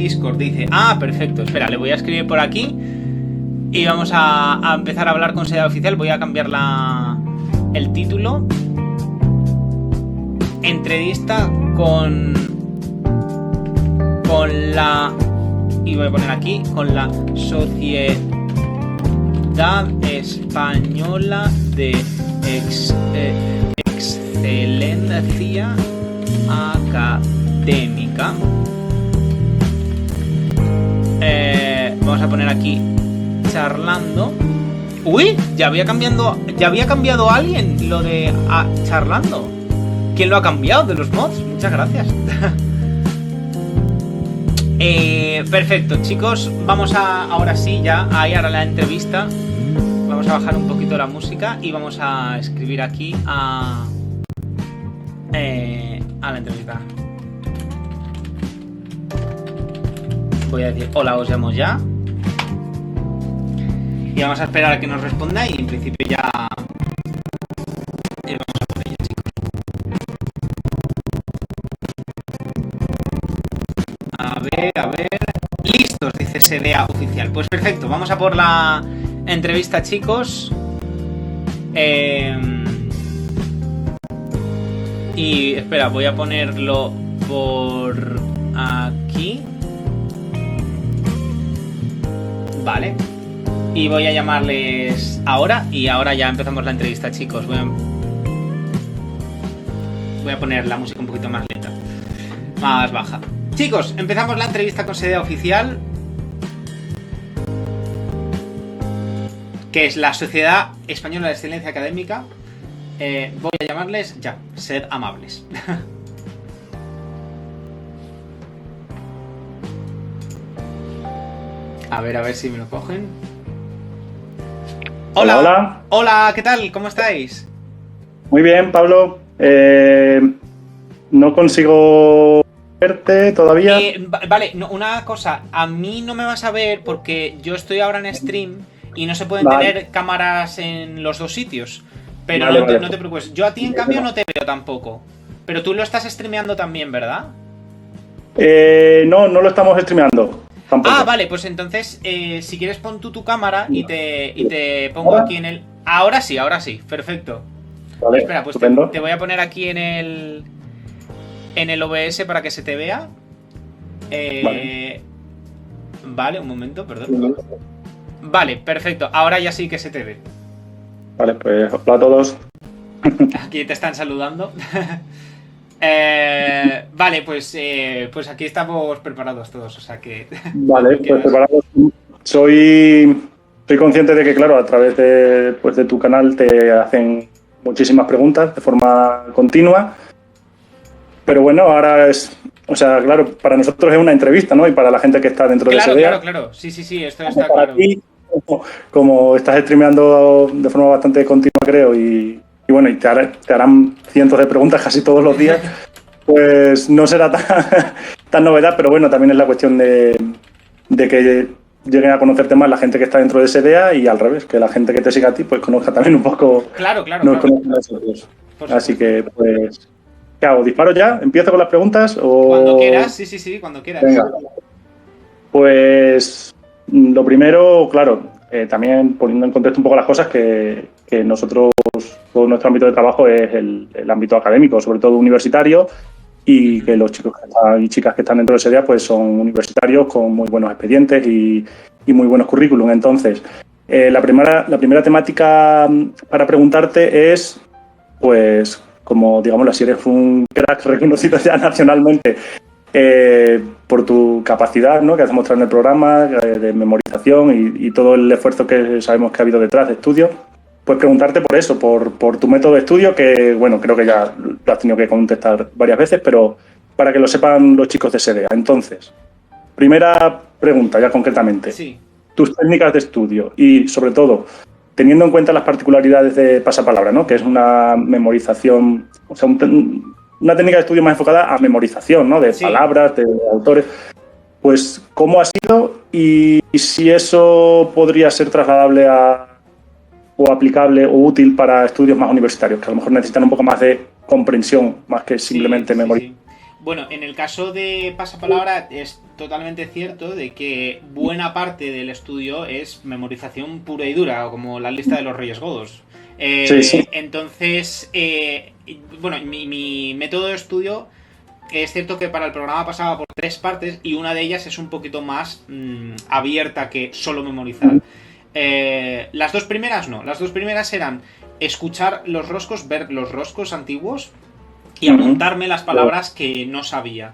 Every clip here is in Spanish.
Discord, dice. Ah, perfecto, espera, le voy a escribir por aquí y vamos a empezar a hablar con Sociedad Oficial. Voy a cambiar el título. Entrevista con la... Y voy a poner aquí, con la Sociedad Española de Excelencia Académica. Vamos a poner aquí charlando. Uy, ya había cambiado alguien lo de charlando. ¿Quién lo ha cambiado de los mods? Muchas gracias. Perfecto, chicos. Vamos ahora sí ya a ir a la entrevista. Vamos a bajar un poquito la música y vamos a escribir aquí a la entrevista. Voy a decir hola, os llamo ya. Y vamos a esperar a que nos responda y en principio ya vamos a por ello, chicos. A ver. Listos, dice SDA Oficial. Pues perfecto, vamos a por la entrevista, chicos. Y espera, voy a ponerlo por aquí. Vale. Y voy a llamarles ahora. Y ahora ya empezamos la entrevista, chicos. Voy a poner la música un poquito más lenta, más baja. Chicos, empezamos la entrevista con SDA Oficial, que es la Sociedad Española de Excelencia Académica. Voy a llamarles ya, sed amables. A ver si me lo cogen. Hola, hola. Hola, ¿qué tal? ¿Cómo estáis? Muy bien, Pablo. No consigo verte todavía. Vale, no, una cosa. A mí no me vas a ver porque yo estoy ahora en stream y no se pueden tener cámaras en los dos sitios. Pero vale, no te preocupes. Yo a ti, en cambio, no te veo tampoco. Pero tú lo estás streameando también, ¿verdad? No lo estamos streameando. Tampoco. Ah, vale, pues entonces, si quieres pon tú tu cámara y te pongo ¿ahora? Aquí en el... Ahora sí, perfecto. Vale, espera, pues te voy a poner aquí en el OBS para que se te vea. Vale, un momento, perdón. Vale, perfecto, ahora ya sí que se te ve. Vale, pues hola a todos. Aquí te están saludando. Vale, pues aquí estamos preparados todos, o sea que... Vale, pues preparados. Soy consciente de que, claro, a través de tu canal te hacen muchísimas preguntas de forma continua, pero bueno, ahora claro, para nosotros es una entrevista, ¿no? Y para la gente que está dentro de SDA. Claro, sí, esto está claro. Aquí, como estás streameando de forma bastante continua, creo, y bueno, y te harán cientos de preguntas casi todos los días, pues no será tan novedad, pero bueno, también es la cuestión de que lleguen a conocerte más la gente que está dentro de SDA y al revés, que la gente que te siga a ti pues conozca también un poco. Claro. Nos conozcan a nosotros. Así que, pues, ¿qué hago? ¿Disparo ya? ¿Empiezo con las preguntas? O... Cuando quieras, sí, cuando quieras. Venga. Pues, lo primero, claro, también poniendo en contexto un poco las cosas, que nosotros, todo nuestro ámbito de trabajo es el ámbito académico, sobre todo universitario, y que los chicos y chicas que están dentro de SDA pues son universitarios con muy buenos expedientes y muy buenos currículum. Entonces, la primera temática para preguntarte es, pues, como digámoslo así, eres un crack reconocido ya nacionalmente por tu capacidad, ¿no?, que has mostrado en el programa de memorización y todo el esfuerzo que sabemos que ha habido detrás de estudio. Pues preguntarte por eso, por tu método de estudio, que bueno, creo que ya lo has tenido que contestar varias veces, pero para que lo sepan los chicos de SDA. Entonces, primera pregunta ya concretamente. Sí. Tus técnicas de estudio y, sobre todo, teniendo en cuenta las particularidades de pasapalabra, ¿no?, que es una memorización, o sea, una técnica de estudio más enfocada a memorización, ¿no?, de palabras, de autores. Pues, ¿cómo ha sido y si eso podría ser trasladable o aplicable o útil para estudios más universitarios, que a lo mejor necesitan un poco más de comprensión, más que simplemente memoria? Sí. Bueno, en el caso de pasapalabra totalmente cierto de que buena parte del estudio es memorización pura y dura, como la lista de los Reyes Godos. Sí. Entonces, bueno, mi método de estudio es cierto que para el programa pasaba por 3 partes y una de ellas es un poquito más abierta que solo memorizar. Las 2 primeras no, las 2 primeras eran escuchar los roscos, ver los roscos antiguos y apuntarme las palabras que no sabía.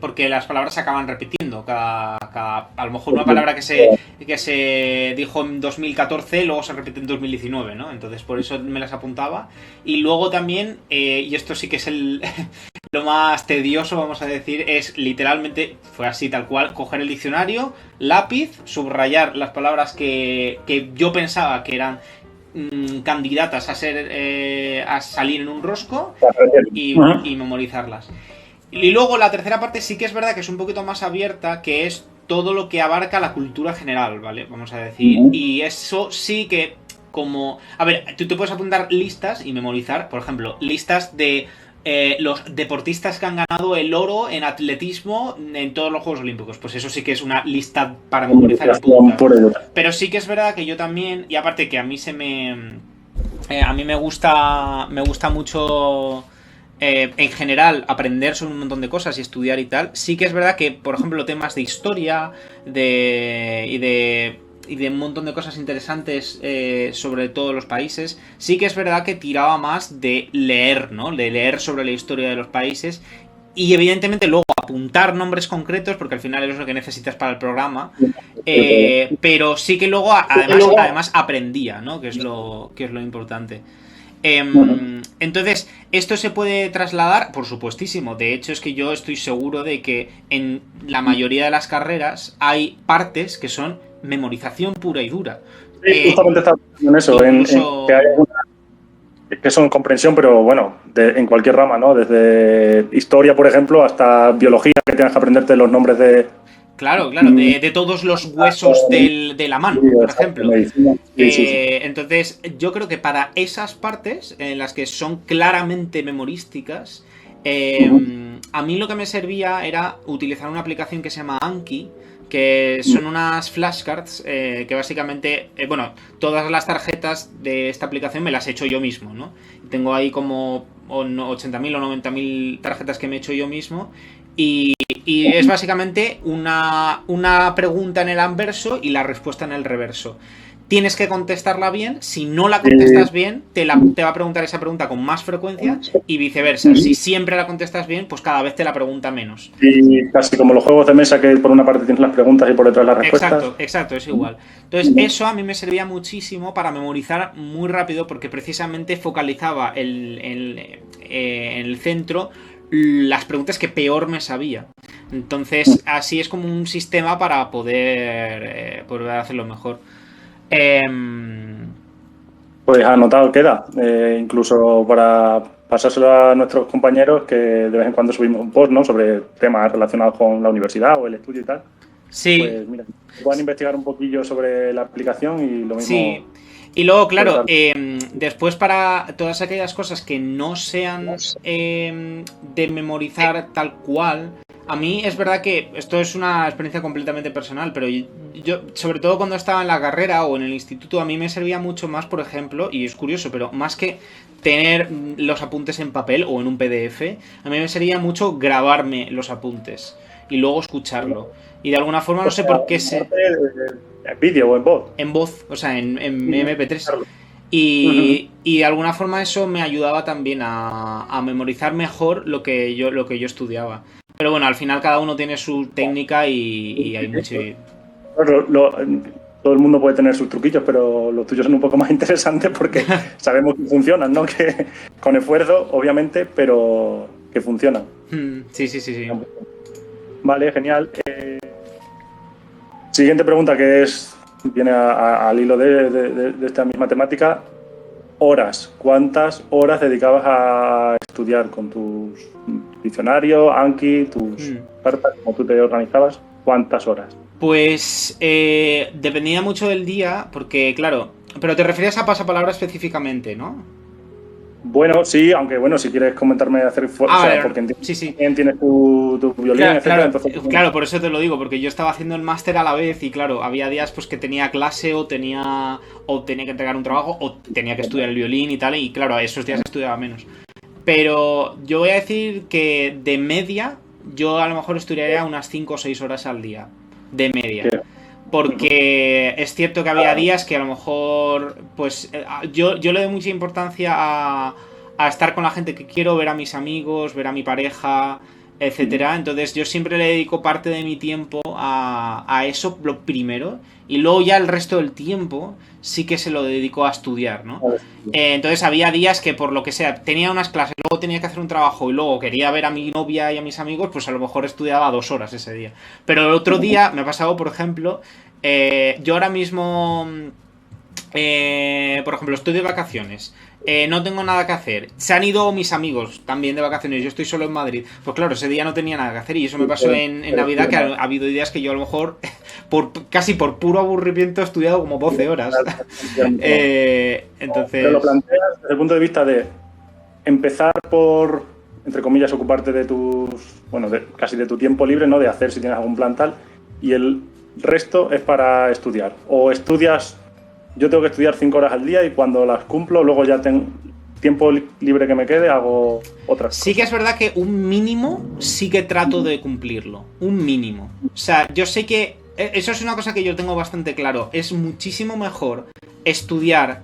Porque las palabras se acaban repitiendo. A lo mejor una palabra que se dijo en 2014 luego se repite en 2019, ¿no? Entonces por eso me las apuntaba. Y luego también, y esto sí que es lo más tedioso, vamos a decir, es literalmente, fue así tal cual, coger el diccionario, lápiz, subrayar las palabras que yo pensaba que eran candidatas a salir en un rosco y memorizarlas. Y luego la tercera parte sí que es verdad que es un poquito más abierta, que es todo lo que abarca la cultura general, ¿vale? Vamos a decir. Y eso sí que como... A ver, tú te puedes apuntar listas y memorizar, por ejemplo, listas de los deportistas que han ganado el oro en atletismo en todos los Juegos Olímpicos. Pues eso sí que es una lista para memorizar y apuntar. Pero sí que es verdad que yo también, y aparte que a mí a mí me gusta mucho... en general aprender sobre un montón de cosas y estudiar y tal, sí que es verdad que, por ejemplo, temas de historia y de un montón de cosas interesantes sobre todos los países, sí que es verdad que tiraba más de leer, ¿no? De leer sobre la historia de los países y evidentemente luego apuntar nombres concretos porque al final es lo que necesitas para el programa, pero sí que luego además aprendía, ¿no? Que es lo importante. Entonces, ¿esto se puede trasladar? Por supuestísimo. De hecho, es que yo estoy seguro de que en la mayoría de las carreras hay partes que son memorización pura y dura. Justamente estaba en eso, incluso... que hay algunas que son comprensión, pero bueno, en cualquier rama, ¿no? Desde historia, por ejemplo, hasta biología, que tienes que aprenderte los nombres de... Claro, de todos los huesos de la mano, por ejemplo. Entonces, yo creo que para esas partes, en las que son claramente memorísticas, a mí lo que me servía era utilizar una aplicación que se llama Anki, que son unas flashcards que básicamente, bueno, todas las tarjetas de esta aplicación me las he hecho yo mismo, ¿no? Tengo ahí como 80.000 o 90.000 tarjetas que me he hecho yo mismo. Y es básicamente una pregunta en el anverso y la respuesta en el reverso. Tienes que contestarla bien. Si no la contestas bien, te va a preguntar esa pregunta con más frecuencia y viceversa. Si siempre la contestas bien, pues cada vez te la pregunta menos. Y casi como los juegos de mesa, que por una parte tienes las preguntas y por detrás las respuestas. Exacto, es igual. Entonces, eso a mí me servía muchísimo para memorizar muy rápido porque precisamente focalizaba en el centro las preguntas que peor me sabía. Entonces, así es como un sistema para poder hacerlo mejor. Pues anotado queda, incluso para pasárselo a nuestros compañeros, que de vez en cuando subimos un post, ¿no? Sobre temas relacionados con la universidad o el estudio y tal. Sí. Pues mira, puedan investigar un poquillo sobre la aplicación y lo mismo. Sí. Y luego, claro, después para todas aquellas cosas que no sean de memorizar tal cual, a mí es verdad que esto es una experiencia completamente personal, pero yo, sobre todo cuando estaba en la carrera o en el instituto, a mí me servía mucho más, por ejemplo, y es curioso, pero más que tener los apuntes en papel o en un PDF, a mí me servía mucho grabarme los apuntes y luego escucharlo. Y de alguna forma, no sé por qué se... ¿En vídeo o en voz? En voz, o sea, en MP3. Y de alguna forma eso me ayudaba también a memorizar mejor lo que yo estudiaba. Pero bueno, al final cada uno tiene su técnica y hay mucho... Todo el mundo puede tener sus truquillos, pero los tuyos son un poco más interesantes porque sabemos que funcionan, ¿no? Que con esfuerzo, obviamente, pero que funcionan. Sí. Vale, genial. Siguiente pregunta, que viene al hilo de esta misma temática. Horas. ¿Cuántas horas dedicabas a estudiar con tus diccionarios, Anki, tus cartas, como tú te organizabas? ¿Cuántas horas? Pues dependía mucho del día, porque claro, pero te referías a pasapalabra específicamente, ¿no? Bueno, sí, aunque bueno, si quieres comentarme o sea, vale, porque sí. tienes tu violín, Claro, etcétera, entonces... claro, por eso te lo digo, porque yo estaba haciendo el máster a la vez y claro, había días pues que tenía clase o tenía que entregar un trabajo o tenía que estudiar el violín y tal, y claro, a esos días estudiaba menos. Pero yo voy a decir que de media, yo a lo mejor estudiaría unas 5 o 6 horas al día. De media. Porque es cierto que había días que a lo mejor, pues yo le doy mucha importancia a estar con la gente que quiero, ver a mis amigos, ver a mi pareja, etcétera. Entonces yo siempre le dedico parte de mi tiempo a eso, lo primero, y luego ya el resto del tiempo sí que se lo dedico a estudiar, ¿no? Entonces había días que por lo que sea tenía unas clases, luego tenía que hacer un trabajo y luego quería ver a mi novia y a mis amigos, pues a lo mejor estudiaba 2 horas ese día. Pero el otro día me ha pasado, por ejemplo, yo ahora mismo, por ejemplo, estoy de vacaciones. No tengo nada que hacer. Se han ido mis amigos también de vacaciones. Yo estoy solo en Madrid. Pues claro, ese día no tenía nada que hacer. Y eso me pasó en Navidad, que ha habido días que yo a lo mejor, casi por puro aburrimiento, he estudiado como 12 horas. Entonces... Pero lo planteas desde el punto de vista de empezar por, entre comillas, ocuparte de casi de tu tiempo libre, ¿no? De hacer si tienes algún plan tal. Y el resto es para estudiar. O estudias... Yo tengo que estudiar 5 horas al día y cuando las cumplo, luego ya tengo tiempo libre que me quede, hago otras cosas. Sí que es verdad que un mínimo sí que trato de cumplirlo. Un mínimo. O sea, yo sé que... Eso es una cosa que yo tengo bastante claro. Es muchísimo mejor estudiar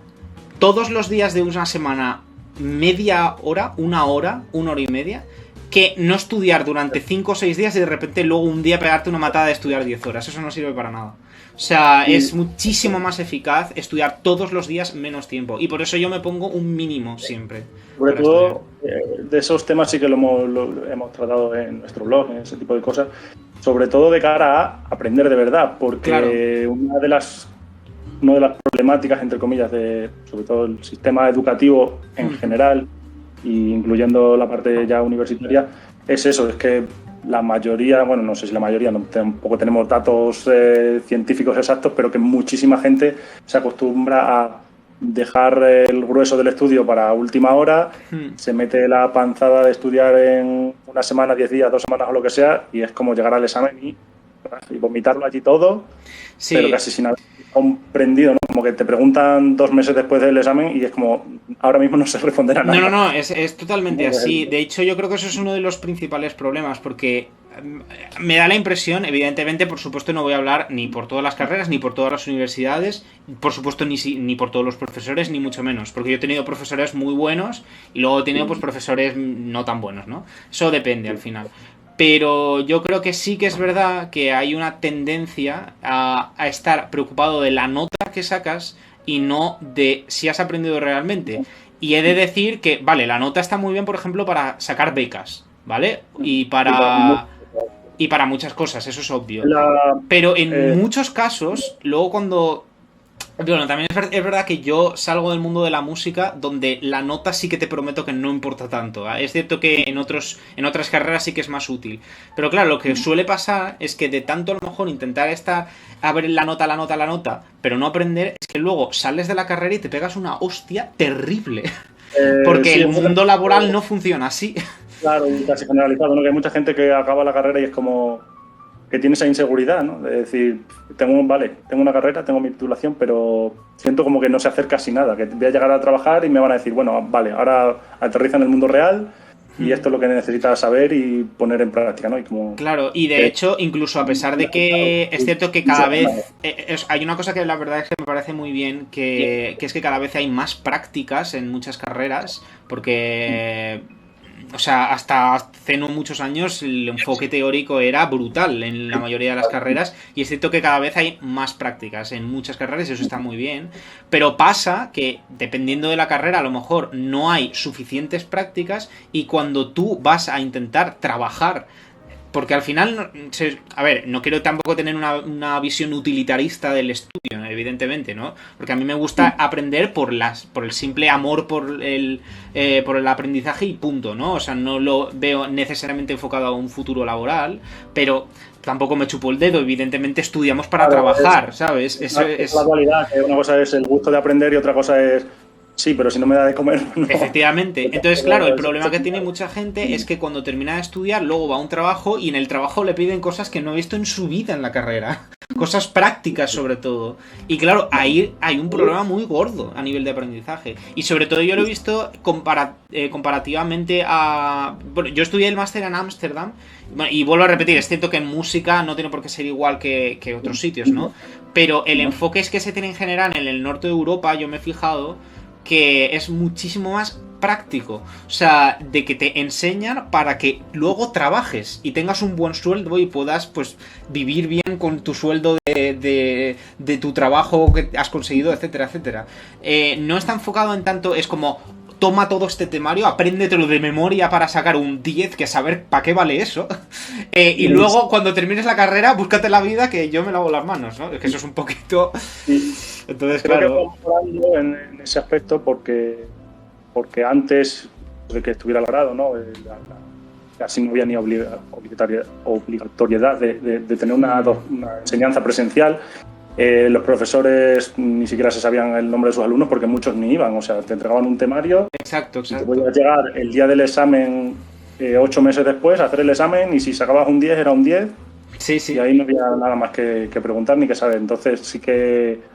todos los días de una semana media hora, una hora y media, que no estudiar durante 5 o 6 días y de repente luego un día pegarte una matada de estudiar 10 horas. Eso no sirve para nada. O sea, es muchísimo más eficaz estudiar todos los días menos tiempo. Y por eso yo me pongo un mínimo siempre. Sobre todo, de esos temas sí que lo hemos tratado en nuestro blog, en ese tipo de cosas. Sobre todo de cara a aprender de verdad. Porque claro, una de las problemáticas, entre comillas, sobre todo el sistema educativo en general, incluyendo la parte ya universitaria, es eso, es que la mayoría, bueno, no sé si la mayoría, tampoco tenemos datos científicos exactos, pero que muchísima gente se acostumbra a dejar el grueso del estudio para última hora, se mete la panzada de estudiar en una semana, 10 días, 2 semanas o lo que sea, y es como llegar al examen y vomitarlo allí todo, sí, pero casi sin haber comprendido, ¿no? Como que te preguntan 2 meses después del examen y es como, ahora mismo no sé responder a nada. No, es totalmente así. De hecho, yo creo que eso es uno de los principales problemas, porque me da la impresión, evidentemente, por supuesto no voy a hablar ni por todas las carreras, ni por todas las universidades, por supuesto ni por todos los profesores, ni mucho menos, porque yo he tenido profesores muy buenos y luego he tenido pues profesores no tan buenos, ¿no? Eso depende al final. Pero yo creo que sí que es verdad que hay una tendencia a estar preocupado de la nota que sacas y no de si has aprendido realmente. Y he de decir que, vale, la nota está muy bien, por ejemplo, para sacar becas, ¿vale? Y para muchas cosas, eso es obvio. Pero en muchos casos, luego cuando... Bueno, también es verdad que yo salgo del mundo de la música donde la nota sí que te prometo que no importa tanto, ¿eh? Es cierto que en otras carreras sí que es más útil. Pero claro, lo que suele pasar es que de tanto a lo mejor intentar estar a ver la nota, pero no aprender, es que luego sales de la carrera y te pegas una hostia terrible. Porque sí, el mundo laboral no funciona así. Claro, y casi generalizado, ¿no? Que hay mucha gente que acaba la carrera y es como... que tiene esa inseguridad, ¿no? De decir, tengo una carrera, tengo mi titulación, pero siento como que no sé hacer casi nada, que voy a llegar a trabajar y me van a decir, bueno, vale, ahora aterriza en el mundo real y esto es lo que necesitas saber y poner en práctica, ¿no? Y como, claro, y de hecho, incluso a pesar de que es cierto que cada vez... hay una cosa que la verdad es que me parece muy bien, que es que cada vez hay más prácticas en muchas carreras, porque... O sea, hasta hace no muchos años el enfoque teórico era brutal en la mayoría de las carreras y es cierto que cada vez hay más prácticas en muchas carreras y eso está muy bien, pero pasa que dependiendo de la carrera a lo mejor no hay suficientes prácticas y cuando tú vas a intentar trabajar, porque al final, a ver, no quiero tampoco tener una visión utilitarista del estudio, evidentemente, ¿no? Porque a mí me gusta aprender por el simple amor por el aprendizaje y punto, ¿no? O sea, no lo veo necesariamente enfocado a un futuro laboral, pero tampoco me chupo el dedo, evidentemente estudiamos para trabajar, ¿sabes? Es la dualidad, que una cosa es el gusto de aprender y otra cosa es Sí, pero si no me da de comer, no. Efectivamente. Entonces, claro, el problema que tiene mucha gente es que cuando termina de estudiar, luego va a un trabajo y en el trabajo le piden cosas que no ha visto en su vida en la carrera. Cosas prácticas, sobre todo. Y claro, ahí hay un problema muy gordo a nivel de aprendizaje. Y sobre todo yo lo he visto comparativamente a... Bueno, yo estudié el máster en Ámsterdam. Y vuelvo a repetir, es cierto que en música no tiene por qué ser igual que otros sitios, ¿no? Pero el enfoque es que se tiene en general en el norte de Europa, yo me he fijado que es muchísimo más práctico. O sea, de que te enseñan para que luego trabajes y tengas un buen sueldo y puedas, pues, vivir bien con tu sueldo de tu trabajo que has conseguido, etcétera, etcétera. No está enfocado en tanto, es como... Toma todo este temario, apréndetelo de memoria para sacar un 10, que saber para qué vale eso. Y luego, cuando termines la carrera, búscate la vida, que yo me lavo las manos, ¿no? Es que eso es un poquito... Sí. Entonces, Creo claro... que vamos mejorando en ese aspecto porque antes de que estuviera el grado, ¿no? Casi no había ni obligatoriedad de tener una enseñanza presencial. Los profesores ni siquiera se sabían el nombre de sus alumnos porque muchos ni iban, o sea, te entregaban un temario. Exacto. Te podías llegar el día del examen 8 meses después a hacer el examen y si sacabas un 10 era un 10. Sí. Y ahí no había nada más que preguntar ni que saber. Entonces sí que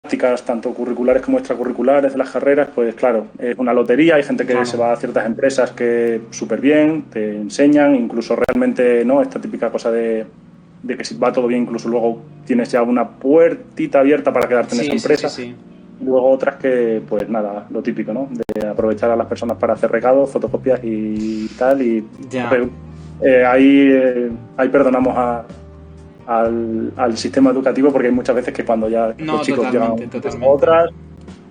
prácticas tanto curriculares como extracurriculares de las carreras, pues claro, es una lotería, hay gente que se va a ciertas empresas que súper bien, te enseñan, incluso realmente, ¿no? Esta típica cosa de que si va todo bien, incluso luego tienes ya una puertita abierta para quedarte en esa empresa. Sí. Luego otras que, pues nada, lo típico, ¿no? De aprovechar a las personas para hacer recados, fotocopias y tal, y ya. Ahí perdonamos al sistema educativo porque hay muchas veces que cuando ya los chicos llegan a otras,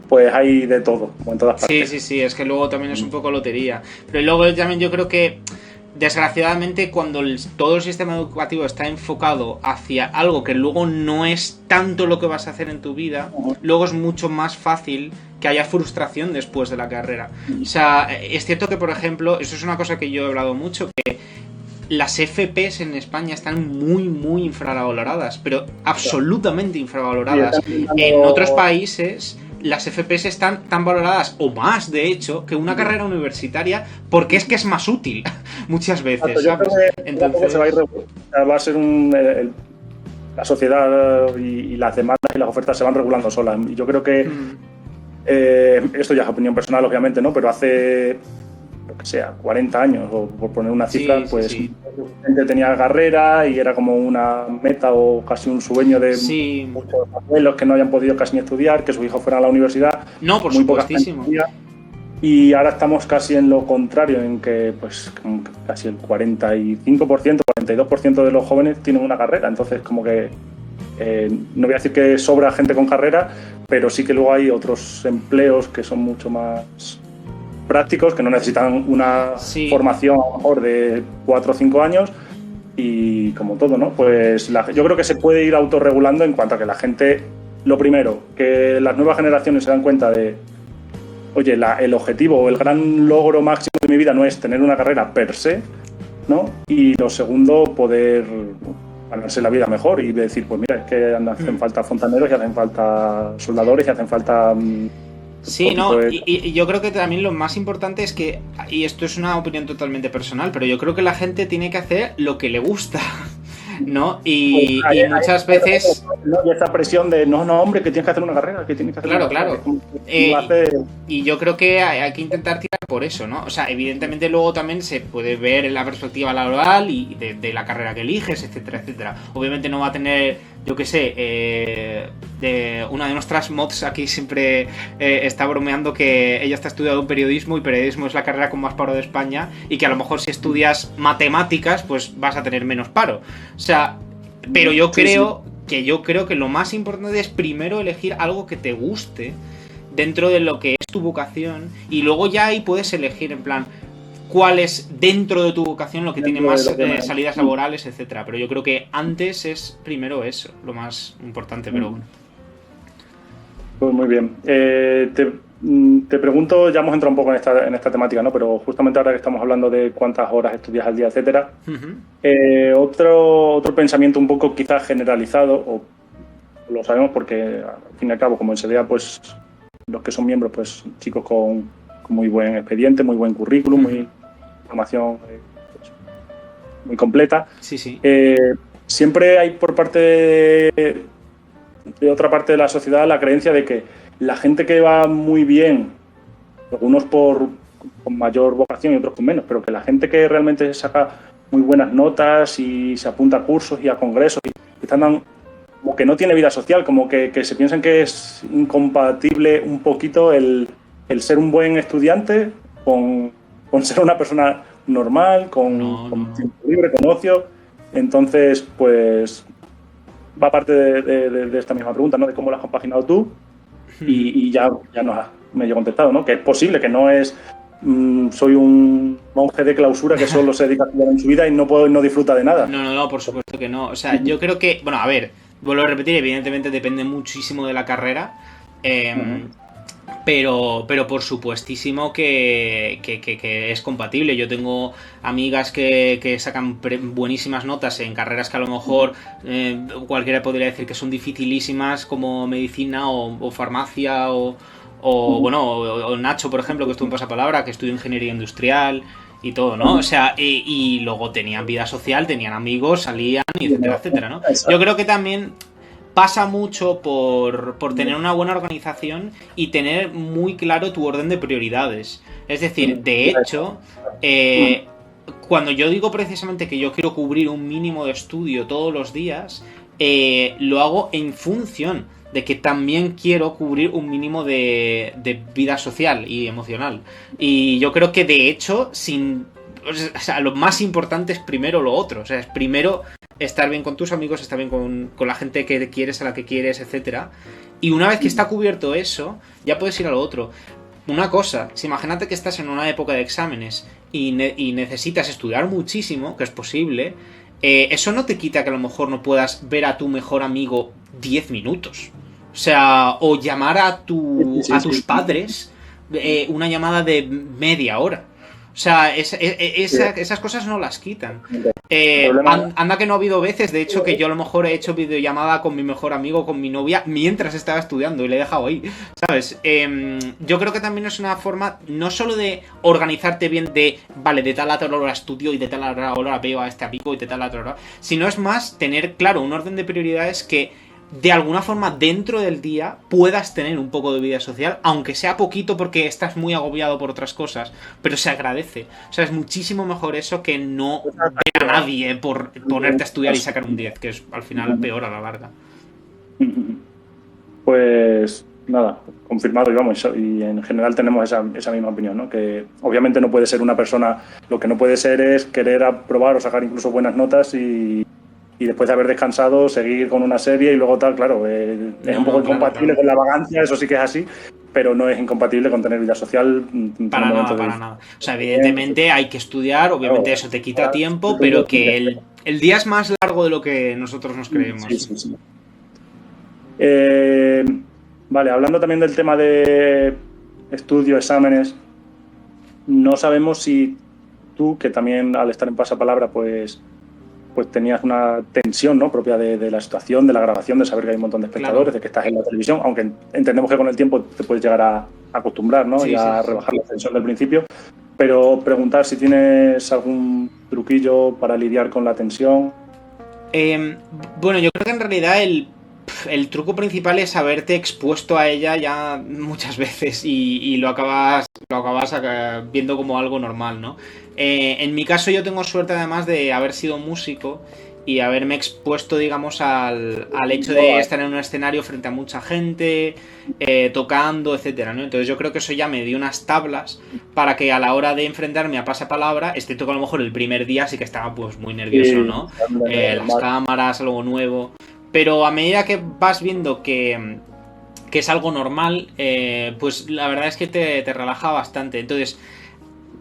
pues hay de todo, como en todas partes. Sí, es que luego también es un poco lotería. Pero luego también yo creo que desgraciadamente cuando todo el sistema educativo está enfocado hacia algo que luego no es tanto lo que vas a hacer en tu vida, luego es mucho más fácil que haya frustración después de la carrera. O sea, es cierto que, por ejemplo, eso es una cosa que yo he hablado mucho, que las FPs en España están muy infravaloradas, pero absolutamente infravaloradas. En otros países las FPs están tan valoradas, o más de hecho, que una carrera universitaria, porque es que es más útil muchas veces, ¿sabes? Entonces va a ser la sociedad y las demandas y las ofertas se van regulando solas. Y yo creo que esto ya es opinión personal, obviamente, ¿no? Pero hace, lo que sea, 40 años, o por poner una cifra, gente tenía carrera y era como una meta o casi un sueño de muchos abuelos que no hayan podido casi ni estudiar, que sus hijos fueran a la universidad. No, por supuestísimo. Y ahora estamos casi en lo contrario, en que pues casi el 45%, 42% de los jóvenes tienen una carrera. Entonces, como que no voy a decir que sobra gente con carrera, pero sí que luego hay otros empleos que son mucho más prácticos, que no necesitan una formación a lo mejor de 4 o 5 años. Y como todo, ¿no? Pues yo creo que se puede ir autorregulando en cuanto a que la gente, lo primero, que las nuevas generaciones se dan cuenta de, oye, el objetivo o el gran logro máximo de mi vida no es tener una carrera per se, ¿no? Y lo segundo, poder ganarse la vida mejor y decir, pues mira, es que hacen falta fontaneros y hacen falta soldadores y hacen falta... Sí, no, y yo creo que también lo más importante es que, y esto es una opinión totalmente personal, pero yo creo que la gente tiene que hacer lo que le gusta, ¿no? Y muchas veces... Y esa presión de, no, hombre, que tienes que hacer una carrera, que tienes que hacer una carrera. Y yo creo que hay que intentar tirar por eso, ¿no? O sea, evidentemente luego también se puede ver en la perspectiva laboral y de la carrera que eliges, etcétera, etcétera. Obviamente no va a tener, yo qué sé, una de nuestras mods aquí siempre está bromeando que ella está estudiando periodismo y periodismo es la carrera con más paro de España y que a lo mejor si estudias matemáticas pues vas a tener menos paro. O sea, pero yo creo que lo más importante es primero elegir algo que te guste dentro de lo que es tu vocación y luego ya ahí puedes elegir en plan cuál es dentro de tu vocación lo que tiene más salidas laborales, etcétera. Pero yo creo que antes es primero eso, lo más importante, pero bueno. Pues muy bien. Te pregunto, ya hemos entrado un poco en esta temática, ¿no? Pero justamente ahora que estamos hablando de cuántas horas estudias al día, etcétera, otro pensamiento un poco quizás generalizado o lo sabemos porque, al fin y al cabo, como en SEDEA, pues los que son miembros, pues chicos con muy buen expediente, muy buen currículum, muy formación pues, muy completa. Sí, sí. Siempre hay por parte de otra parte de la sociedad la creencia de que la gente que va muy bien, algunos con mayor vocación y otros con menos, pero que la gente que realmente saca muy buenas notas y se apunta a cursos y a congresos y están como que no tiene vida social, como que se piensan que es incompatible un poquito el ser un buen estudiante con ser una persona normal, con tiempo libre, con ocio. Entonces, pues va parte de esta misma pregunta, ¿no? De cómo lo has compaginado tú y ya nos has medio contestado, ¿no? Que es posible, que no es soy un monje de clausura que solo se dedica a estudiar en su vida y no disfruta de nada. No, por supuesto que no. O sea, yo creo que, bueno, a ver, vuelvo a repetir, evidentemente depende muchísimo de la carrera. Pero por supuestísimo que es compatible. Yo tengo amigas que sacan buenísimas notas en carreras que a lo mejor cualquiera podría decir que son dificilísimas, como medicina o farmacia o Nacho, por ejemplo, que estuvo en Pasapalabra, que estudió ingeniería industrial y todo, ¿no? O sea, y luego tenían vida social, tenían amigos, salían, y etcétera, etcétera, ¿no? Yo creo que también pasa mucho por tener una buena organización y tener muy claro tu orden de prioridades. Es decir, de hecho, cuando yo digo precisamente que yo quiero cubrir un mínimo de estudio todos los días, lo hago en función de que también quiero cubrir un mínimo de vida social y emocional. Y yo creo que de hecho, o sea, lo más importante es primero lo otro. O sea, es primero estar bien con tus amigos, estar bien con la gente que quieres, a la que quieres, etcétera. Y una vez que está cubierto eso, ya puedes ir a lo otro. Una cosa, si imagínate que estás en una época de exámenes y necesitas estudiar muchísimo, que es posible, eso no te quita que a lo mejor no puedas ver a tu mejor amigo 10 minutos. O sea, o llamar a tus padres una llamada de media hora. O sea, esas cosas no las quitan. Anda que no ha habido veces, de hecho, que yo a lo mejor he hecho videollamada con mi mejor amigo, con mi novia, mientras estaba estudiando y le he dejado ahí, ¿sabes? Yo creo que también es una forma no solo de organizarte bien vale, de tal a tal hora estudio y de tal a tal hora veo a este amigo y de tal a tal hora, sino es más tener claro un orden de prioridades que de alguna forma dentro del día puedas tener un poco de vida social, aunque sea poquito porque estás muy agobiado por otras cosas, pero se agradece. O sea, es muchísimo mejor eso que no ver a nadie por ponerte a estudiar y sacar un 10, que es al final peor a la larga. Pues nada, confirmado y vamos, y en general tenemos esa misma opinión, ¿no? Que obviamente no puede ser una persona, lo que no puede ser es querer aprobar o sacar incluso buenas notas y después de haber descansado seguir con una serie y luego tal, claro, es un poco incompatible con la vagancia, eso sí que es así, pero no es incompatible con tener vida social. Para nada. O sea, evidentemente hay que estudiar, obviamente eso te quita tiempo, pero que el día es más largo de lo que nosotros nos creemos. Sí. Vale, hablando también del tema de estudio, exámenes, no sabemos si tú, que también al estar en Pasapalabra, pues tenías una tensión, ¿no?, propia de la situación, de la grabación, de saber que hay un montón de espectadores, claro, de que estás en la televisión, aunque entendemos que con el tiempo te puedes llegar a acostumbrar, ¿no? Y a rebajar la tensión del principio, pero preguntar si tienes algún truquillo para lidiar con la tensión. Bueno, yo creo que en realidad el truco principal es haberte expuesto a ella ya muchas veces y lo acabas viendo como algo normal, ¿no? En mi caso yo tengo suerte además de haber sido músico y haberme expuesto, digamos, al hecho de estar en un escenario frente a mucha gente, tocando, etcétera, ¿no? Entonces yo creo que eso ya me dio unas tablas para que a la hora de enfrentarme a Pasapalabra, excepto que a lo mejor el primer día sí que estaba pues muy nervioso, ¿no? Las cámaras, algo nuevo. Pero a medida que vas viendo que es algo normal, pues la verdad es que te relaja bastante. Entonces,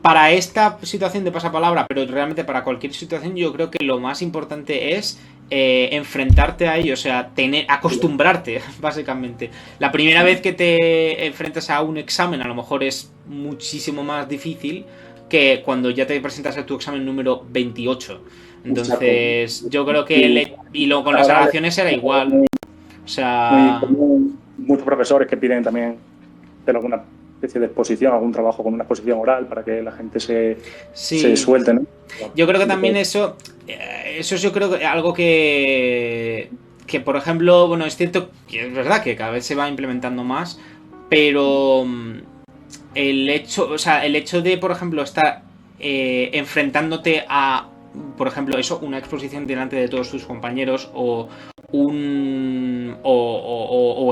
para esta situación de Pasapalabra, pero realmente para cualquier situación, yo creo que lo más importante es enfrentarte a ello, o sea, acostumbrarte, básicamente. La primera vez que te enfrentas a un examen, a lo mejor es muchísimo más difícil que cuando ya te presentas a tu examen número 28. Entonces, yo creo que con las grabaciones era igual. O sea... Muchos profesores que piden también hacer alguna especie de exposición, algún trabajo con una exposición oral para que la gente se suelte, ¿no? Yo creo que también eso es yo creo que algo que por ejemplo, bueno, es cierto que es verdad que cada vez se va implementando más, pero el hecho de, por ejemplo, estar enfrentándote a, por ejemplo, eso, una exposición delante de todos tus compañeros o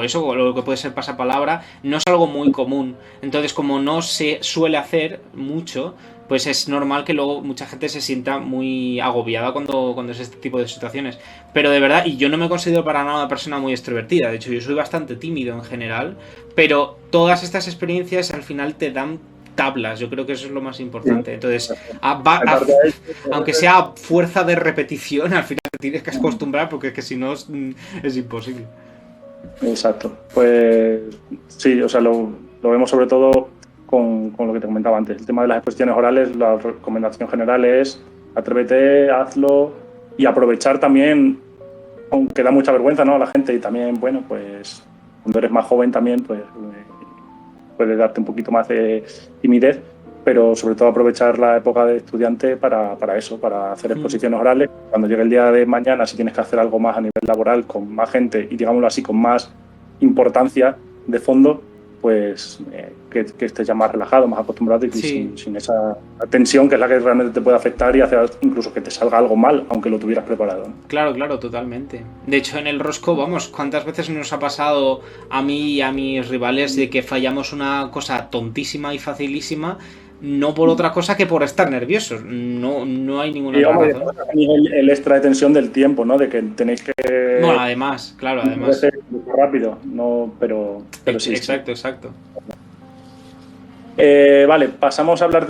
eso, o lo que puede ser pasapalabra, no es algo muy común. Entonces, como no se suele hacer mucho, pues es normal que luego mucha gente se sienta muy agobiada cuando es este tipo de situaciones. Pero de verdad, y yo no me considero para nada una persona muy extrovertida, de hecho yo soy bastante tímido en general, pero todas estas experiencias al final te dan tablas, yo creo que eso es lo más importante. Entonces, aunque sea a fuerza de repetición, al final te tienes que acostumbrar porque es que si no es imposible. Exacto. Pues sí, o sea, lo vemos sobre todo con lo que te comentaba antes. El tema de las exposiciones orales, la recomendación general es atrévete, hazlo y aprovechar también, aunque da mucha vergüenza, ¿no?, a la gente, y también, bueno, pues cuando eres más joven también, pues puede darte un poquito más de timidez, pero sobre todo aprovechar la época de estudiante para eso, para hacer exposiciones orales. Cuando llegue el día de mañana, si tienes que hacer algo más a nivel laboral, con más gente y, digámoslo así, con más importancia de fondo, pues que estés ya más relajado, más acostumbrado y sin esa tensión que es la que realmente te puede afectar y hacer incluso que te salga algo mal, aunque lo tuvieras preparado, ¿no? Claro, totalmente. De hecho, en el Rosco, vamos, ¿cuántas veces nos ha pasado a mí y a mis rivales de que fallamos una cosa tontísima y facilísima? No por otra cosa que por estar nerviosos. No hay ninguna razón. El extra de tensión del tiempo, ¿no? De que tenéis que... Bueno, además. Rápido, no, pero sí. Exacto. Vale, pasamos a hablar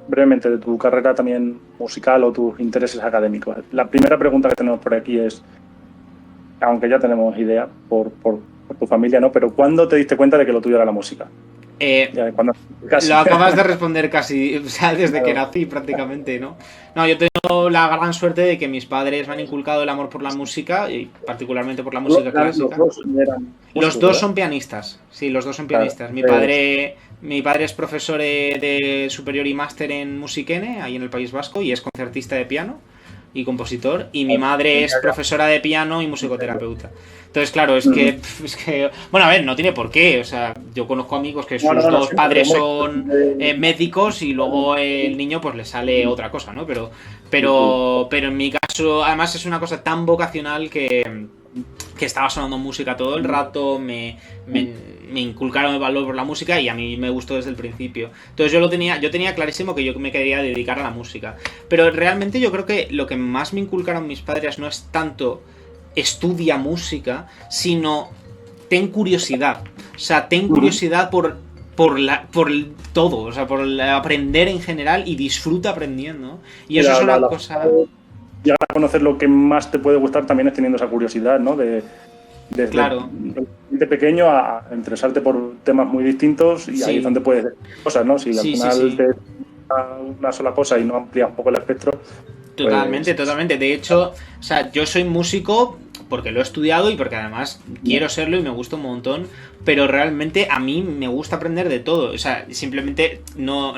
brevemente de tu carrera también musical o tus intereses académicos. La primera pregunta que tenemos por aquí es, aunque ya tenemos idea por tu familia, ¿no? Pero ¿cuándo te diste cuenta de que lo tuyo era la música? Lo acabas de responder casi, o sea, desde que nací prácticamente, ¿no? No, yo tengo la gran suerte de que mis padres me han inculcado el amor por la música y particularmente por la música clásica. Los dos son pianistas, sí, los dos son pianistas. Mi padre es profesor de superior y máster en Musikene, ahí en el País Vasco, y es concertista de piano y compositor, y mi madre es profesora de piano y musicoterapeuta. Entonces, claro, es que bueno, a ver, no tiene por qué, o sea, yo conozco amigos que sus dos padres son médicos y luego el niño pues le sale otra cosa, ¿no? Pero en mi caso, además es una cosa tan vocacional que estaba sonando música todo el rato, me inculcaron el valor por la música y a mí me gustó desde el principio. Entonces yo tenía clarísimo que yo me quería dedicar a la música. Pero realmente yo creo que lo que más me inculcaron mis padres no es tanto estudia música, sino ten curiosidad. O sea, ten curiosidad por todo, o sea, por aprender en general y disfruta aprendiendo. Y eso es una cosa... Llegar a conocer lo que más te puede gustar también es teniendo esa curiosidad, ¿no? Desde pequeño a interesarte por temas muy distintos y ahí es donde puedes hacer cosas, ¿no? Si al final te una sola cosa y no amplías un poco el espectro. Totalmente. De hecho, o sea, yo soy músico porque lo he estudiado y porque además quiero serlo y me gusta un montón, pero realmente a mí me gusta aprender de todo. O sea, simplemente no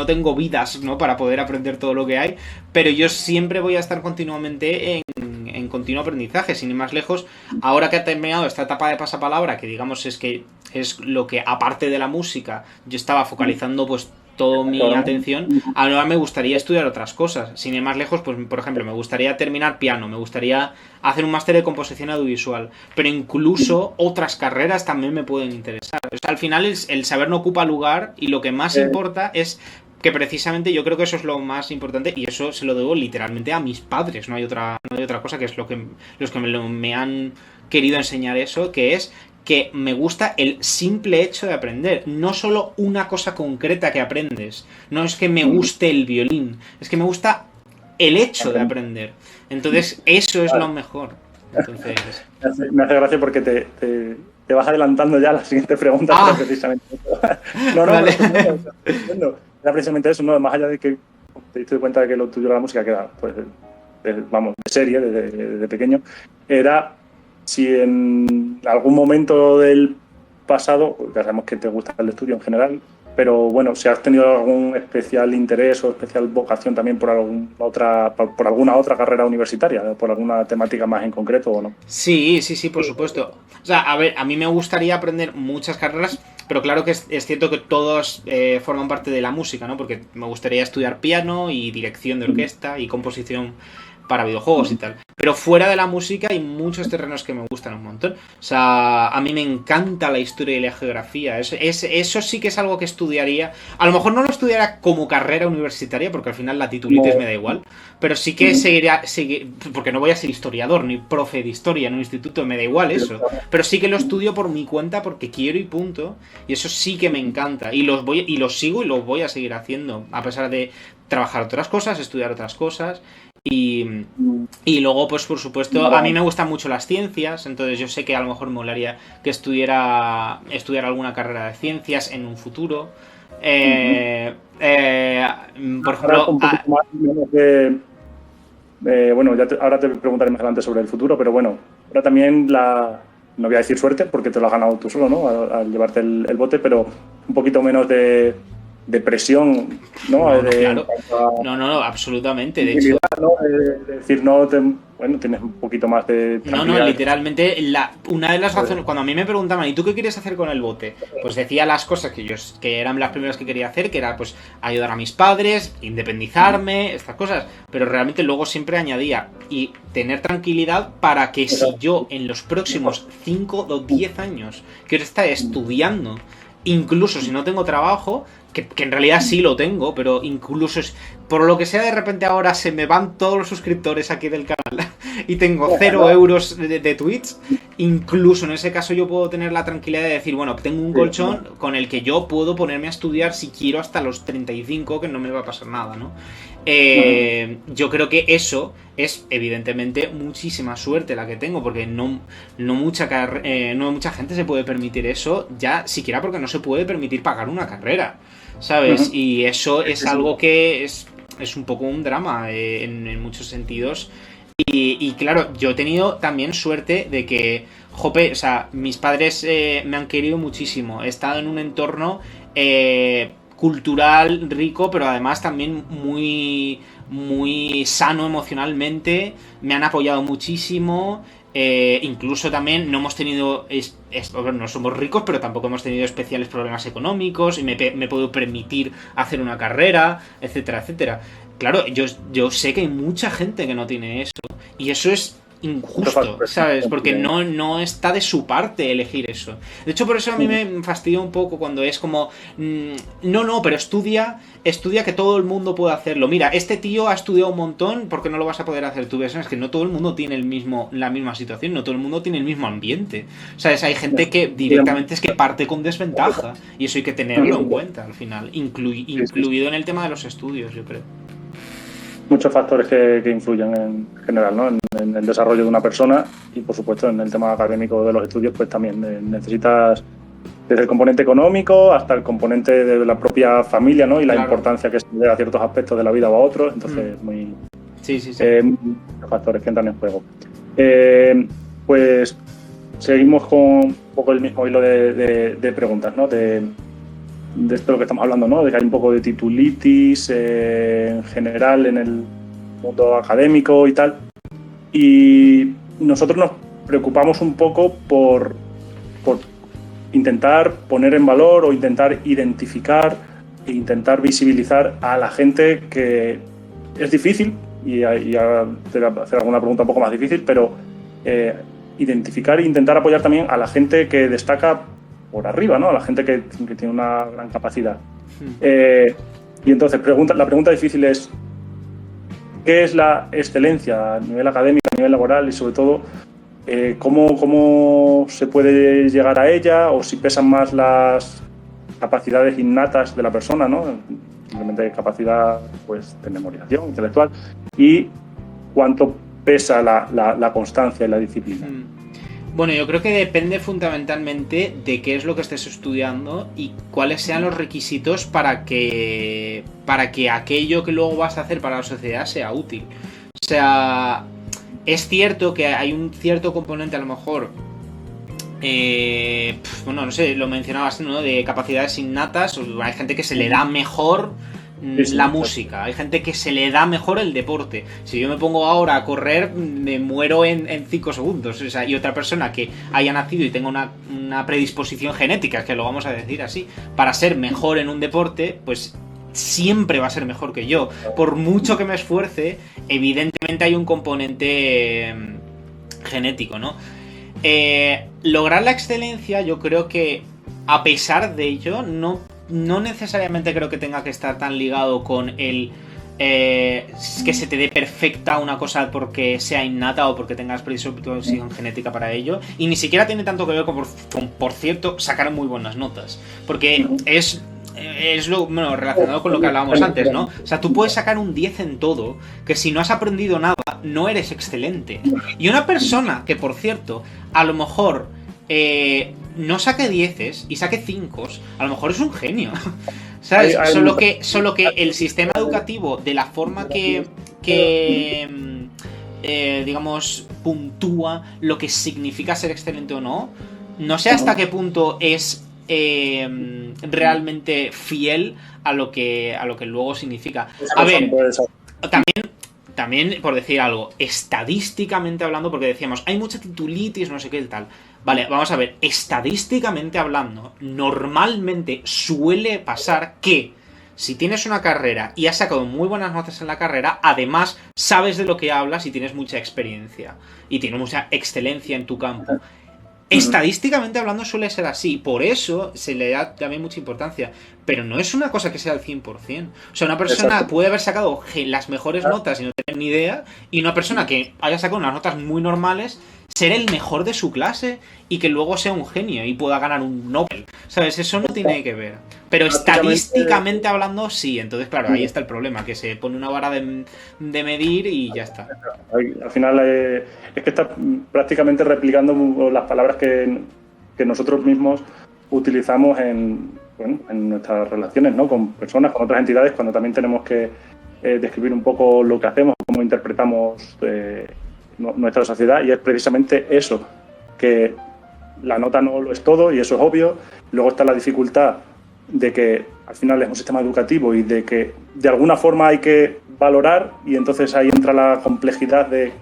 tengo vidas, ¿no?, para poder aprender todo lo que hay, pero yo siempre voy a estar continuamente en continuo aprendizaje, sin ir más lejos. Ahora que ha terminado esta etapa de pasapalabra, que digamos es lo que, aparte de la música, yo estaba focalizando pues toda mi atención, ahora me gustaría estudiar otras cosas. Sin ir más lejos, pues por ejemplo, me gustaría terminar piano, me gustaría hacer un máster de composición audiovisual, pero incluso otras carreras también me pueden interesar. O sea, al final el saber no ocupa lugar y lo que más importa es que precisamente yo creo que eso es lo más importante y eso se lo debo literalmente a mis padres. No hay otra cosa, que es los que me han querido enseñar eso, que es que me gusta el simple hecho de aprender, no solo una cosa concreta que aprendes. No es que me guste el violín, es que me gusta el hecho de aprender. Entonces eso es lo mejor. Entonces... Me hace gracia porque te vas adelantando ya a la siguiente pregunta, pero precisamente vale. Era precisamente eso, ¿no? Más allá de que te diste cuenta de que lo tuyo era la música, que era pues de serie, desde pequeño, era si en algún momento del pasado, ya sabemos que te gusta el estudio en general, pero bueno, si has tenido algún especial interés o especial vocación también por alguna otra carrera universitaria, por alguna temática más en concreto o no. Sí, por supuesto. O sea, a ver, a mí me gustaría aprender muchas carreras, pero claro que es cierto que todos forman parte de la música, ¿no? Porque me gustaría estudiar piano y dirección de orquesta y composición para videojuegos y tal. Pero fuera de la música hay muchos terrenos que me gustan un montón. O sea, a mí me encanta la historia y la geografía. Eso sí que es algo que estudiaría. A lo mejor no lo estudiaría como carrera universitaria, porque al final la titulitis me da igual. Pero sí que seguiría, porque no voy a ser historiador ni profe de historia en un instituto, me da igual eso. Pero sí que lo estudio por mi cuenta porque quiero y punto. Y eso sí que me encanta. Y los sigo y los voy a seguir haciendo. A pesar de trabajar otras cosas, estudiar otras cosas. Y luego, pues por supuesto, a mí me gustan mucho las ciencias, entonces yo sé que a lo mejor me molaría que estudiar alguna carrera de ciencias en un futuro. Por ejemplo... Un poquito más bueno, ahora te preguntaré más adelante sobre el futuro, pero bueno, ahora también no voy a decir suerte, porque te lo has ganado tú solo, ¿no? Al llevarte el bote, pero un poquito menos de presión, ¿no? Claro. No, absolutamente. De hecho, ¿no? De decir, bueno, tienes un poquito más de... No, literalmente, una de las razones, cuando a mí me preguntaban, ¿y tú qué quieres hacer con el bote? Pues decía las cosas que eran las primeras que quería hacer, que era pues ayudar a mis padres, independizarme, estas cosas, pero realmente luego siempre añadía, y tener tranquilidad para que si yo en los próximos 5 o 10 años quiero estar estudiando, incluso si no tengo trabajo, que en realidad sí lo tengo, pero incluso por lo que sea de repente ahora se me van todos los suscriptores aquí del canal y tengo 0 euros de Twitch, incluso en ese caso yo puedo tener la tranquilidad de decir, bueno, tengo un colchón con el que yo puedo ponerme a estudiar si quiero hasta los 35, que no me va a pasar nada, ¿no? Yo creo que eso es evidentemente muchísima suerte la que tengo, porque no mucha gente se puede permitir eso, ya siquiera porque no se puede permitir pagar una carrera, ¿sabes? Y eso es algo que es un poco un drama en muchos sentidos. Y claro, yo he tenido también suerte de que, jope, o sea, mis padres me han querido muchísimo. He estado en un entorno cultural rico, pero además también muy, muy sano emocionalmente. Me han apoyado muchísimo. Incluso también no hemos tenido, no somos ricos, pero tampoco hemos tenido especiales problemas económicos y me puedo permitir hacer una carrera, etcétera, etcétera. Claro, yo sé que hay mucha gente que no tiene eso, y eso es injusto, ¿sabes? Porque no está de su parte elegir eso. De hecho, por eso a mí me fastidia un poco cuando es como, pero estudia que todo el mundo pueda hacerlo. Mira, este tío ha estudiado un montón, ¿por qué no lo vas a poder hacer tú? Es que no todo el mundo tiene la misma situación, no todo el mundo tiene el mismo ambiente. ¿Sabes? Hay gente que directamente es que parte con desventaja, y eso hay que tenerlo en cuenta al final, incluido en el tema de los estudios, yo creo. Muchos factores que influyen en general, ¿no? En el desarrollo de una persona, y por supuesto en el tema académico de los estudios, pues también necesitas desde el componente económico hasta el componente de la propia familia, ¿no? Y la importancia que se le da a ciertos aspectos de la vida o a otros. Entonces, muchos factores que entran en juego. Pues seguimos con un poco el mismo hilo de preguntas, ¿no? De esto de lo que estamos hablando, ¿no? De que hay un poco de titulitis en general en el mundo académico y tal. Y nosotros nos preocupamos un poco por intentar poner en valor o intentar identificar e intentar visibilizar a la gente que es difícil, y ahora te voy a hacer alguna pregunta un poco más difícil, pero identificar e intentar apoyar también a la gente que destaca por arriba, ¿no? A la gente que tiene una gran capacidad. Y entonces la pregunta difícil es, ¿qué es la excelencia a nivel académico, a nivel laboral, y sobre todo cómo se puede llegar a ella, o si pesan más las capacidades innatas de la persona, ¿no? Simplemente capacidad, pues, de memorización intelectual, y cuánto pesa la constancia y la disciplina. Bueno, yo creo que depende fundamentalmente de qué es lo que estés estudiando y cuáles sean los requisitos para que aquello que luego vas a hacer para la sociedad sea útil. sea, es cierto que hay un cierto componente a lo mejor, bueno, no sé, lo mencionabas, ¿no? De capacidades innatas. Hay gente que se le da mejor la música, hay gente que se le da mejor el deporte. Si yo me pongo ahora a correr, me muero en 5 segundos. O sea, y otra persona que haya nacido y tenga una predisposición genética, es que lo vamos a decir así, para ser mejor en un deporte, pues siempre va a ser mejor que yo. Por mucho que me esfuerce, evidentemente hay un componente genético, ¿no? Lograr la excelencia, yo creo que a pesar de ello, no necesariamente creo que tenga que estar tan ligado con el que se te dé perfecta una cosa porque sea innata o porque tengas predisposición genética para ello, y ni siquiera tiene tanto que ver con por cierto, sacar muy buenas notas, porque es lo, bueno, relacionado con lo que hablábamos antes, ¿no? O sea, tú puedes sacar un 10 en todo, que si no has aprendido nada, no eres excelente. Y una persona que, por cierto, a lo mejor no saque 10 y saque 5, a lo mejor es un genio. ¿Sabes? Solo que el sistema educativo, de la forma que digamos, puntúa lo que significa ser excelente o no, no sé hasta qué punto es realmente fiel a lo que luego significa. A ver, también por decir algo, estadísticamente hablando, porque decíamos, hay mucha titulitis, no sé qué y tal. Vale, vamos a ver, estadísticamente hablando, normalmente suele pasar que si tienes una carrera y has sacado muy buenas notas en la carrera, además sabes de lo que hablas y tienes mucha experiencia y tienes mucha excelencia en tu campo. Estadísticamente hablando suele ser así, por eso se le da también mucha importancia, pero no es una cosa que sea al 100%. O sea, una persona puede haber sacado las mejores notas y no tener ni idea, y una persona que haya sacado unas notas muy normales ser el mejor de su clase y que luego sea un genio y pueda ganar un Nobel, ¿sabes? Eso no tiene que ver. Pero estadísticamente hablando, sí. Entonces, claro, ahí está el problema, que se pone una vara de medir y ya está. Al final es que está prácticamente replicando las palabras que nosotros mismos utilizamos en nuestras relaciones, ¿no? Con personas, con otras entidades, cuando también tenemos que describir un poco lo que hacemos, cómo interpretamos nuestra sociedad, y es precisamente eso, que la nota no lo es todo, y eso es obvio. Luego está la dificultad de que al final es un sistema educativo y de que de alguna forma hay que valorar, y entonces ahí entra la complejidad de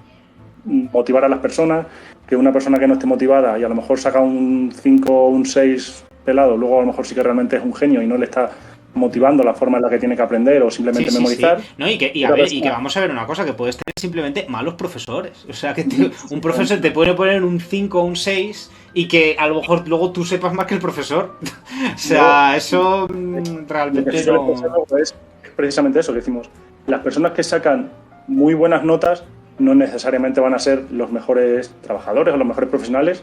motivar a las personas, que una persona que no esté motivada y a lo mejor saca un 5 o un 6 pelado, luego a lo mejor sí que realmente es un genio y no le está motivando la forma en la que tiene que aprender o simplemente memorizar. Sí. No, y que vamos a ver una cosa, que puedes tener simplemente malos profesores. O sea, que un profesor te puede poner un 5 o un 6 y que a lo mejor luego tú sepas más que el profesor. O sea, eso realmente no... Es precisamente eso que decimos. Las personas que sacan muy buenas notas no necesariamente van a ser los mejores trabajadores o los mejores profesionales,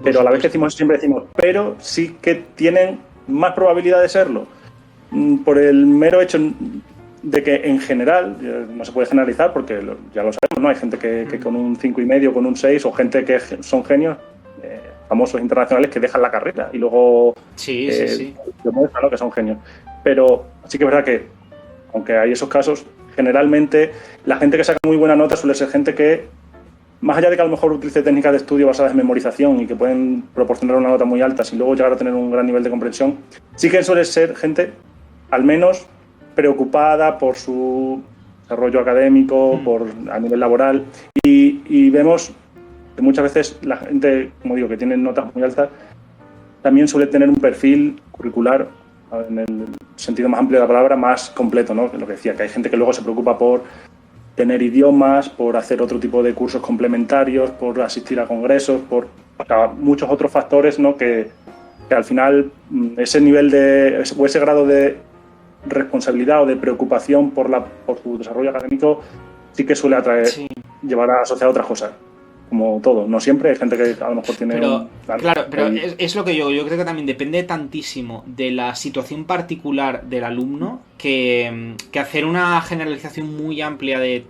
pero a la vez que siempre decimos, pero sí que tienen más probabilidad de serlo, por el mero hecho de que en general, no se puede generalizar porque ya lo sabemos, ¿no? Hay gente que con un 5,5, con un 6, o gente que son genios, famosos internacionales, que dejan la carrera y luego demuestran, ¿no?, que son genios. Pero sí que es verdad que, aunque hay esos casos, generalmente la gente que saca muy buena nota suele ser gente que, más allá de que a lo mejor utilice técnicas de estudio basadas en memorización y que pueden proporcionar una nota muy alta sin luego llegar a tener un gran nivel de comprensión, sí que suele ser gente al menos preocupada por su desarrollo académico, a nivel laboral, y vemos que muchas veces la gente, como digo, que tiene notas muy altas, también suele tener un perfil curricular, en el sentido más amplio de la palabra, más completo, ¿no? Lo que decía, que hay gente que luego se preocupa por tener idiomas, por hacer otro tipo de cursos complementarios, por asistir a congresos, por muchos otros factores, ¿no?, que al final ese nivel o ese grado de responsabilidad o de preocupación por su desarrollo académico sí que suele llevar a asociar otras cosas, como todo. No siempre, hay gente que a lo mejor tiene... Pero es lo que yo creo que también depende tantísimo de la situación particular del alumno que hacer una generalización muy amplia de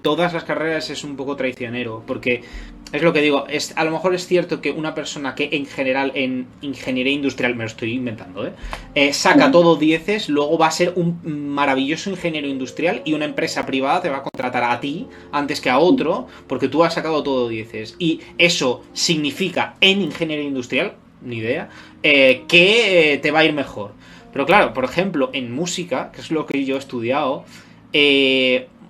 todas las carreras es un poco traicionero, porque Es lo que digo, a lo mejor es cierto que una persona que en general en ingeniería industrial, me lo estoy inventando, saca todo dieces, luego va a ser un maravilloso ingeniero industrial y una empresa privada te va a contratar a ti antes que a otro porque tú has sacado todo dieces. Y eso significa en ingeniería industrial, ni idea, que te va a ir mejor. Pero claro, por ejemplo, en música, que es lo que yo he estudiado,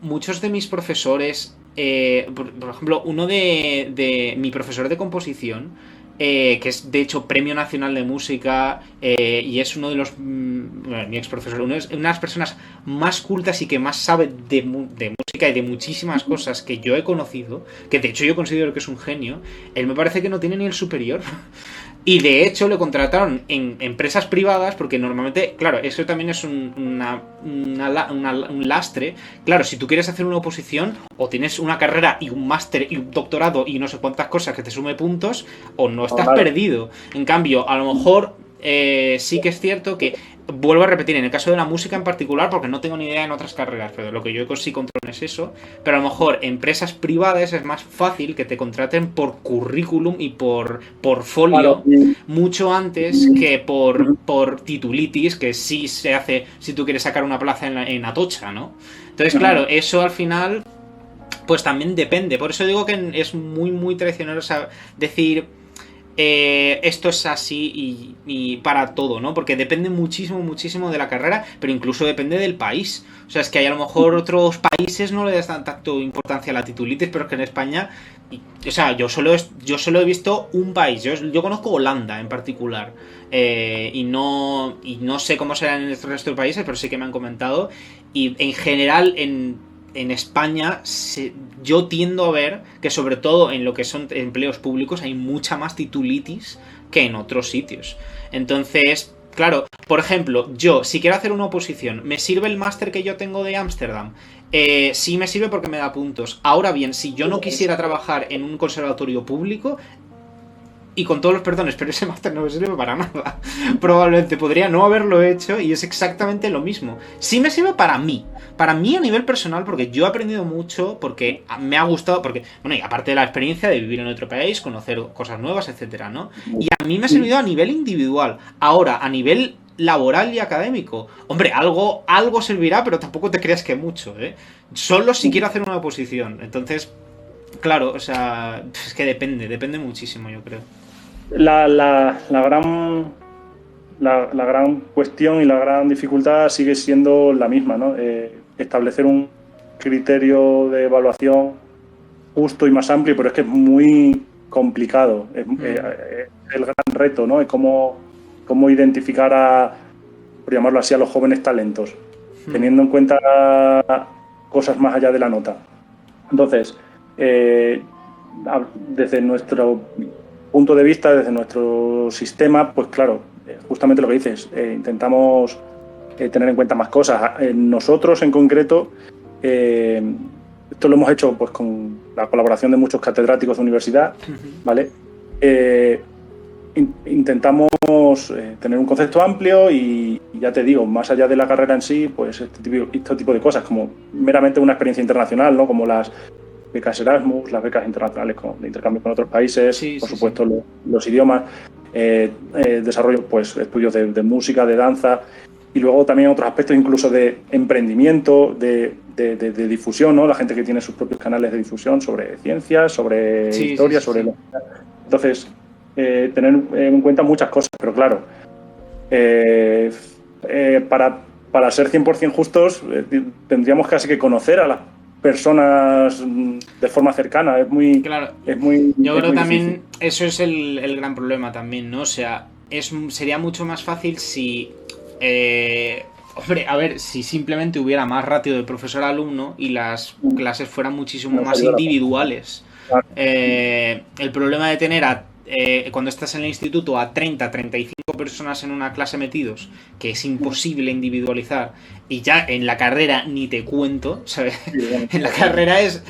muchos de mis profesores, por ejemplo, uno de mi profesor de composición, que es de hecho Premio Nacional de Música, y es uno de los, bueno, mi ex profesor, una de las personas más cultas y que más sabe de música y de muchísimas cosas que yo he conocido, que de hecho yo considero que es un genio. Él me parece que no tiene ni el superior. Y de hecho le contrataron en empresas privadas porque normalmente, claro, eso también es un lastre. Claro, si tú quieres hacer una oposición o tienes una carrera y un máster y un doctorado y no sé cuántas cosas que te sume puntos, o no estás perdido. En cambio, a lo mejor sí que es cierto que, vuelvo a repetir, en el caso de la música en particular, porque no tengo ni idea en otras carreras, pero lo que yo sí controlo es eso, pero a lo mejor empresas privadas es más fácil que te contraten por currículum y por portfolio, mucho antes que por titulitis, que sí se hace si tú quieres sacar una plaza en Atocha, ¿no? Entonces, claro, eso al final pues también depende. Por eso digo que es muy, muy traicionero decir esto es así y para todo, ¿no? Porque depende muchísimo, muchísimo de la carrera, pero incluso depende del país. O sea, es que hay a lo mejor otros países no le dan tanto importancia a la titulitis, pero es que en España, o sea, yo solo he visto un país. Yo conozco Holanda en particular. Y no sé cómo será en el resto de países, pero sí que me han comentado. Y en general, en España yo tiendo a ver que sobre todo en lo que son empleos públicos hay mucha más titulitis que en otros sitios. Entonces, claro, por ejemplo, yo si quiero hacer una oposición, ¿me sirve el máster que yo tengo de Ámsterdam? Sí me sirve porque me da puntos. Ahora bien, si yo no quisiera trabajar en un conservatorio público, y con todos los perdones, pero ese máster no me sirve para nada. Probablemente podría no haberlo hecho y es exactamente lo mismo. Sí me sirve para mí a nivel personal, porque yo he aprendido mucho, porque me ha gustado, porque, bueno, y aparte de la experiencia de vivir en otro país, conocer cosas nuevas, etcétera, ¿no? Y a mí me ha servido a nivel individual. Ahora, a nivel laboral y académico, hombre, algo servirá, pero tampoco te creas que mucho, ¿eh? Solo si quiero hacer una oposición. Entonces, claro, o sea, es que depende muchísimo, yo creo. La gran cuestión y la gran dificultad sigue siendo la misma, ¿no? Establecer un criterio de evaluación justo y más amplio, pero es que es muy complicado. Es el gran reto, ¿no? Es cómo identificar por llamarlo así, a los jóvenes talentos, teniendo en cuenta cosas más allá de la nota. Entonces, desde nuestro punto de vista, desde nuestro sistema, pues claro, justamente lo que dices, intentamos tener en cuenta más cosas. Nosotros en concreto, esto lo hemos hecho pues con la colaboración de muchos catedráticos de universidad, ¿vale? Intentamos tener un concepto amplio y ya te digo, más allá de la carrera en sí, pues este tipo de cosas, como meramente una experiencia internacional, ¿no? Como las becas Erasmus, las becas internacionales de intercambio con otros países, por supuesto. Los idiomas, desarrollo, pues estudios de música, de danza, y luego también otros aspectos incluso de emprendimiento, de difusión, ¿no? La gente que tiene sus propios canales de difusión sobre ciencias, sobre historia, sobre... Entonces, tener en cuenta muchas cosas, pero claro, para ser 100% justos, tendríamos casi que conocer a las personas de forma cercana. Es muy... Claro. Yo creo también difícil. Eso es el gran problema también, ¿no? O sea, sería mucho más fácil si... hombre, a ver, si simplemente hubiera más ratio de profesor-alumno y las clases fueran muchísimo más individuales. Claro. El problema de tener cuando estás en el instituto a 35 personas en una clase metidos, que es imposible individualizar, y ya en la carrera ni te cuento, ¿sabes? En la carrera es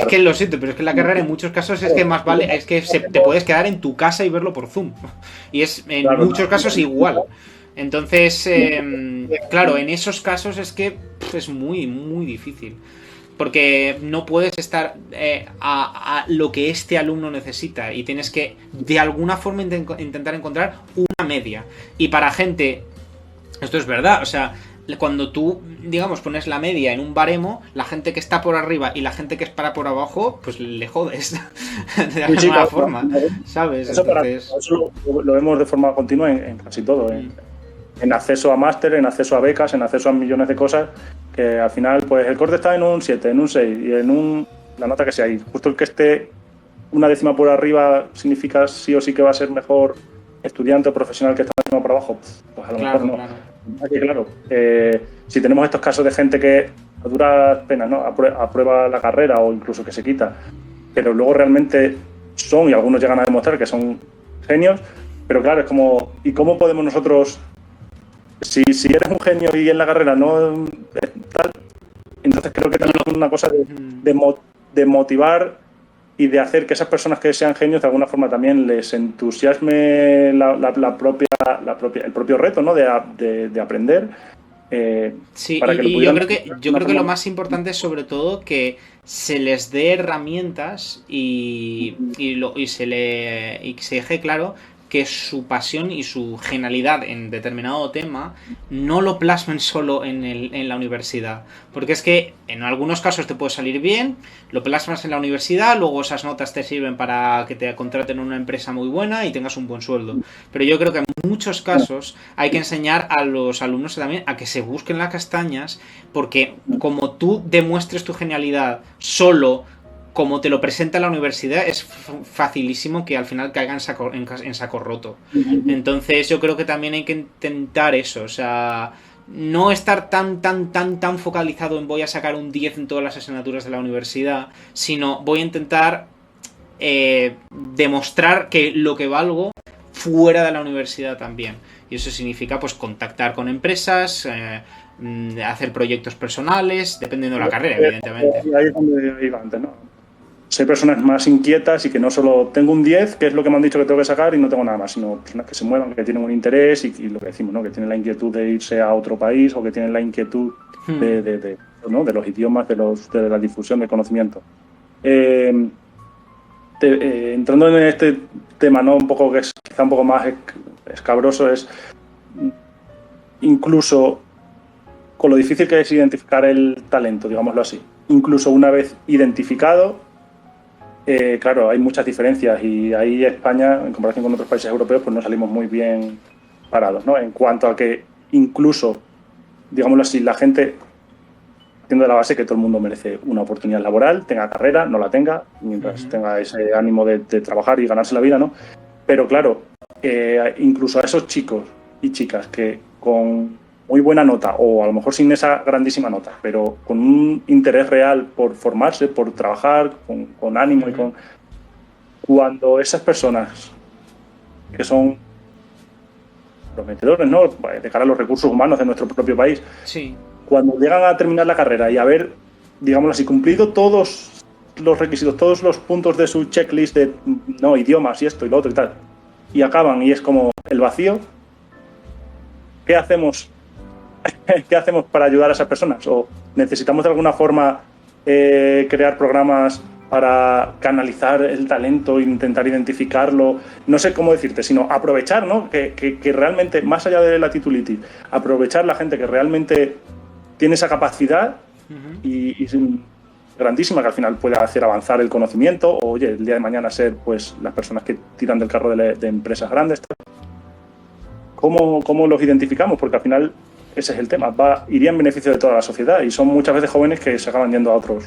que lo siento, pero es que en la carrera en muchos casos es que más vale, es que te puedes quedar en tu casa y verlo por Zoom, y es en muchos casos igual. Entonces, claro, en esos casos es que es muy, muy difícil. porque no puedes estar a lo que este alumno necesita y tienes que de alguna forma intentar encontrar una media. Y para gente, esto es verdad, o sea, cuando tú, digamos, pones la media en un baremo, la gente que está por arriba y la gente que está por abajo, pues le jodes de alguna forma, ¿sabes? Eso, entonces... eso lo vemos de forma continua en casi todo, en acceso a máster, en acceso a becas, en acceso a millones de cosas, que al final, pues el corte está en un 7, en un 6 y en la nota que sea. Y justo el que esté una décima por arriba significa sí o sí que va a ser mejor estudiante o profesional que está una décima por abajo. Pues a lo mejor no. Claro. Aquí, claro, si tenemos estos casos de gente que a duras penas, ¿no?, aprueba la carrera o incluso que se quita, pero luego realmente son, y algunos llegan a demostrar que son genios, pero claro, es como, ¿y cómo podemos nosotros, si eres un genio y en la carrera no tal, entonces creo que también es una cosa de motivar y de hacer que esas personas que sean genios de alguna forma también les entusiasme el propio reto, ¿no?, de aprender. Sí, para que y yo creo que lo más importante es sobre todo que se les dé herramientas y se deje claro que su pasión y su genialidad en determinado tema no lo plasmen solo en la universidad, porque es que en algunos casos te puede salir bien, lo plasmas en la universidad, luego esas notas te sirven para que te contraten en una empresa muy buena y tengas un buen sueldo, pero yo creo que en muchos casos hay que enseñar a los alumnos también a que se busquen las castañas, porque como tú demuestres tu genialidad solo como te lo presenta la universidad, es facilísimo que al final caiga en saco roto. Entonces yo creo que también hay que intentar eso, o sea, no estar tan focalizado en voy a sacar un 10 en todas las asignaturas de la universidad, sino voy a intentar demostrar que lo que valgo fuera de la universidad también. Y eso significa pues contactar con empresas, hacer proyectos personales, dependiendo de la carrera, evidentemente. Ahí es donde iba antes, ¿no? Hay personas más inquietas y que no solo tengo un 10, que es lo que me han dicho que tengo que sacar y no tengo nada más, sino personas que se muevan, que tienen un interés y lo que decimos, ¿no?, que tienen la inquietud de irse a otro país o que tienen la inquietud de los idiomas, de la difusión del conocimiento. Entrando en este tema, ¿no?, un poco que es quizá un poco más escabroso, es incluso con lo difícil que es identificar el talento, digámoslo así. Incluso una vez identificado, claro, hay muchas diferencias y ahí España, en comparación con otros países europeos, pues no salimos muy bien parados, ¿no? En cuanto a que incluso, digámoslo así, la gente, partiendo de la base que todo el mundo merece una oportunidad laboral, tenga carrera, no la tenga, mientras tenga ese ánimo de trabajar y ganarse la vida, ¿no? Pero claro, incluso a esos chicos y chicas que con muy buena nota, o a lo mejor sin esa grandísima nota, pero con un interés real por formarse, por trabajar, con ánimo y con... Cuando esas personas que son prometedores, ¿no?, de cara a los recursos humanos de nuestro propio país, sí, cuando llegan a terminar la carrera y haber, digámoslo así, cumplido todos los requisitos, todos los puntos de su checklist de idiomas y esto y lo otro y tal, y acaban y es como el vacío, ¿qué hacemos? ¿Qué hacemos para ayudar a esas personas? ¿O necesitamos de alguna forma crear programas para canalizar el talento e intentar identificarlo? No sé cómo decirte, sino aprovechar, ¿no?, que realmente, más allá de la titulitis, aprovechar la gente que realmente tiene esa capacidad y es grandísima, que al final puede hacer avanzar el conocimiento o, oye, el día de mañana ser pues las personas que tiran del carro de empresas grandes. ¿Cómo los identificamos? Porque al final ese es el tema, iría en beneficio de toda la sociedad y son muchas veces jóvenes que se acaban yendo a otros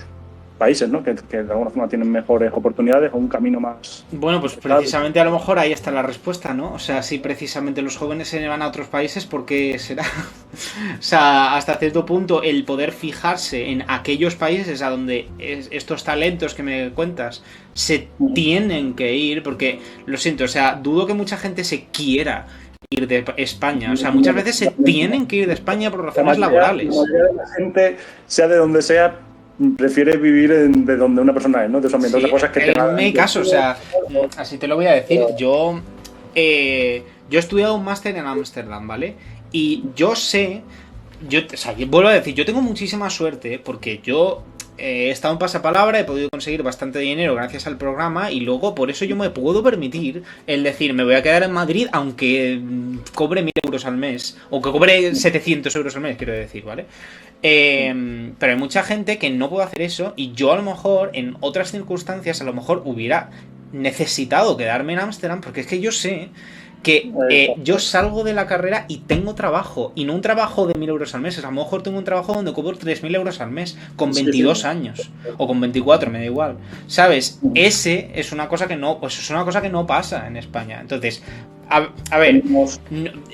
países, ¿no?, que de alguna forma tienen mejores oportunidades o un camino más... Bueno, pues precisamente a lo mejor ahí está la respuesta, ¿no? O sea, si precisamente los jóvenes se van a otros países, ¿por qué será? O sea, hasta cierto punto el poder fijarse en aquellos países a donde estos talentos que me cuentas se tienen que ir, porque, lo siento, o sea, dudo que mucha gente se quiera ir de España, o sea, muchas veces se tienen que ir de España por razones laborales. La mayoría de la gente, sea de donde sea, prefiere vivir de donde una persona es, ¿no?, de su ambiente. Sí, otra cosa es que en mi caso, o sea, así te lo voy a decir, yo he estudiado un máster en Ámsterdam, ¿vale? Y yo sé, o sea, vuelvo a decir, yo tengo muchísima suerte porque yo he estado en pasapalabra, he podido conseguir bastante dinero gracias al programa y luego por eso yo me puedo permitir el decir, me voy a quedar en Madrid aunque cobre 1.000 euros al mes, o que cobre 700 euros al mes, quiero decir, ¿vale? Pero hay mucha gente que no puede hacer eso y yo a lo mejor en otras circunstancias a lo mejor hubiera necesitado quedarme en Ámsterdam porque es que yo sé que yo salgo de la carrera y tengo trabajo, y no un trabajo de 1.000 euros al mes, a lo mejor tengo un trabajo donde cobro 3.000 euros al mes con 22 años o con 24, me da igual, ¿sabes? Ese es una cosa que no, pues es una cosa que no pasa en España. Entonces, a ver,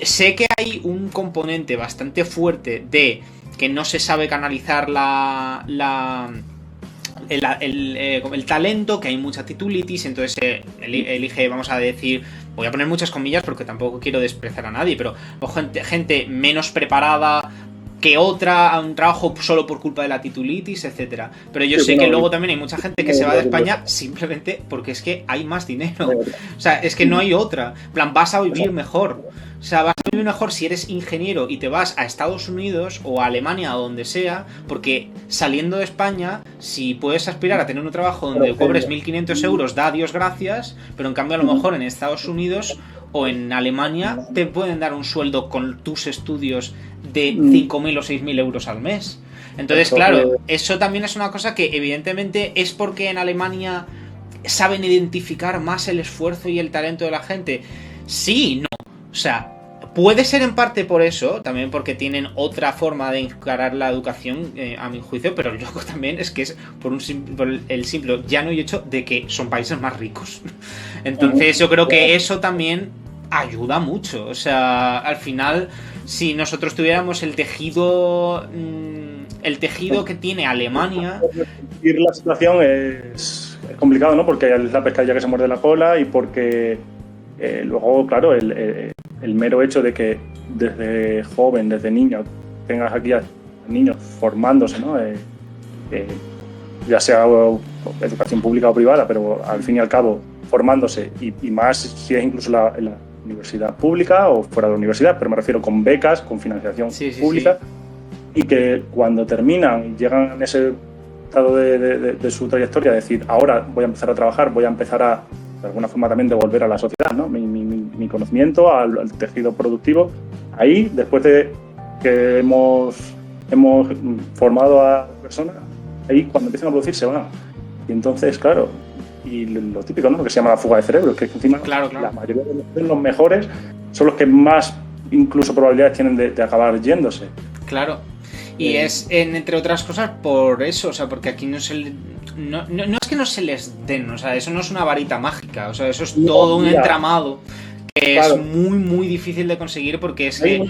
sé que hay un componente bastante fuerte de que no se sabe canalizar el talento, que hay mucha titulitis, entonces elige, vamos a decir, voy a poner muchas comillas porque tampoco quiero despreciar a nadie, pero gente menos preparada que otra a un trabajo solo por culpa de la titulitis, etcétera. Pero yo sé que luego también hay mucha gente que se va de España simplemente porque es que hay más dinero. O sea, es que no hay otra. En plan, vas a vivir mejor. O sea, vas a vivir mejor si eres ingeniero y te vas a Estados Unidos o a Alemania o donde sea, porque saliendo de España, si puedes aspirar a tener un trabajo donde cobres 1.500 euros, da Dios gracias, pero en cambio a lo mejor en Estados Unidos o en Alemania te pueden dar un sueldo con tus estudios de 5.000 o 6.000 euros al mes. Entonces, claro, eso también es una cosa que evidentemente es porque en Alemania saben identificar más el esfuerzo y el talento de la gente. Sí, no. O sea, puede ser en parte por eso, también porque tienen otra forma de encarar la educación, a mi juicio, pero luego también es que es por el simple llano y hecho de que son países más ricos. Entonces yo creo que eso también ayuda mucho. O sea, al final, si nosotros tuviéramos el tejido que tiene Alemania... La situación es complicado, ¿no? Porque es la pescadilla que se muerde la cola y porque luego, claro, el mero hecho de que desde joven, desde niño, tengas aquí a niños formándose, ¿no? Ya sea educación pública o privada, pero al fin y al cabo formándose, y más si es incluso la universidad pública o fuera de la universidad, pero me refiero con becas, con financiación pública, y que cuando terminan y llegan en ese estado de su trayectoria, decir, ahora voy a empezar a trabajar, voy a empezar a, de alguna forma, también devolver a la sociedad, ¿no? mi conocimiento al tejido productivo. Ahí, después de que hemos formado a personas, ahí cuando empiezan a producir se van. Y entonces, claro, y lo típico, ¿no? Lo que se llama la fuga de cerebros, que encima la mayoría de los mejores son los que más incluso probabilidades tienen de acabar yéndose. Claro. Y es, entre otras cosas, por eso, o sea, porque aquí no es que no se les den, o sea, eso no es una varita mágica, o sea, eso es todo un entramado que es muy, muy difícil de conseguir porque es que...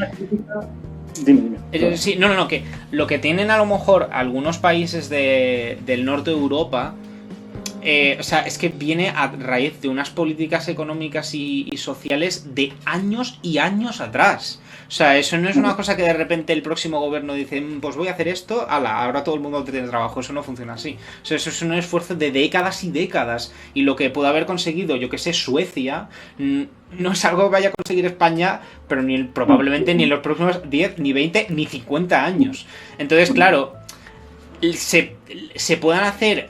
Dime. Sí, no, que lo que tienen a lo mejor algunos países del norte de Europa, o sea, es que viene a raíz de unas políticas económicas y sociales de años y años atrás. O sea, eso no es una cosa que de repente el próximo gobierno dice, pues voy a hacer esto, ahora todo el mundo tiene trabajo. Eso no funciona así. O sea, eso es un esfuerzo de décadas y décadas. Y lo que puede haber conseguido, yo que sé, Suecia, no es algo que vaya a conseguir España, pero probablemente ni en los próximos 10, ni 20, ni 50 años. Entonces, claro, se puedan hacer...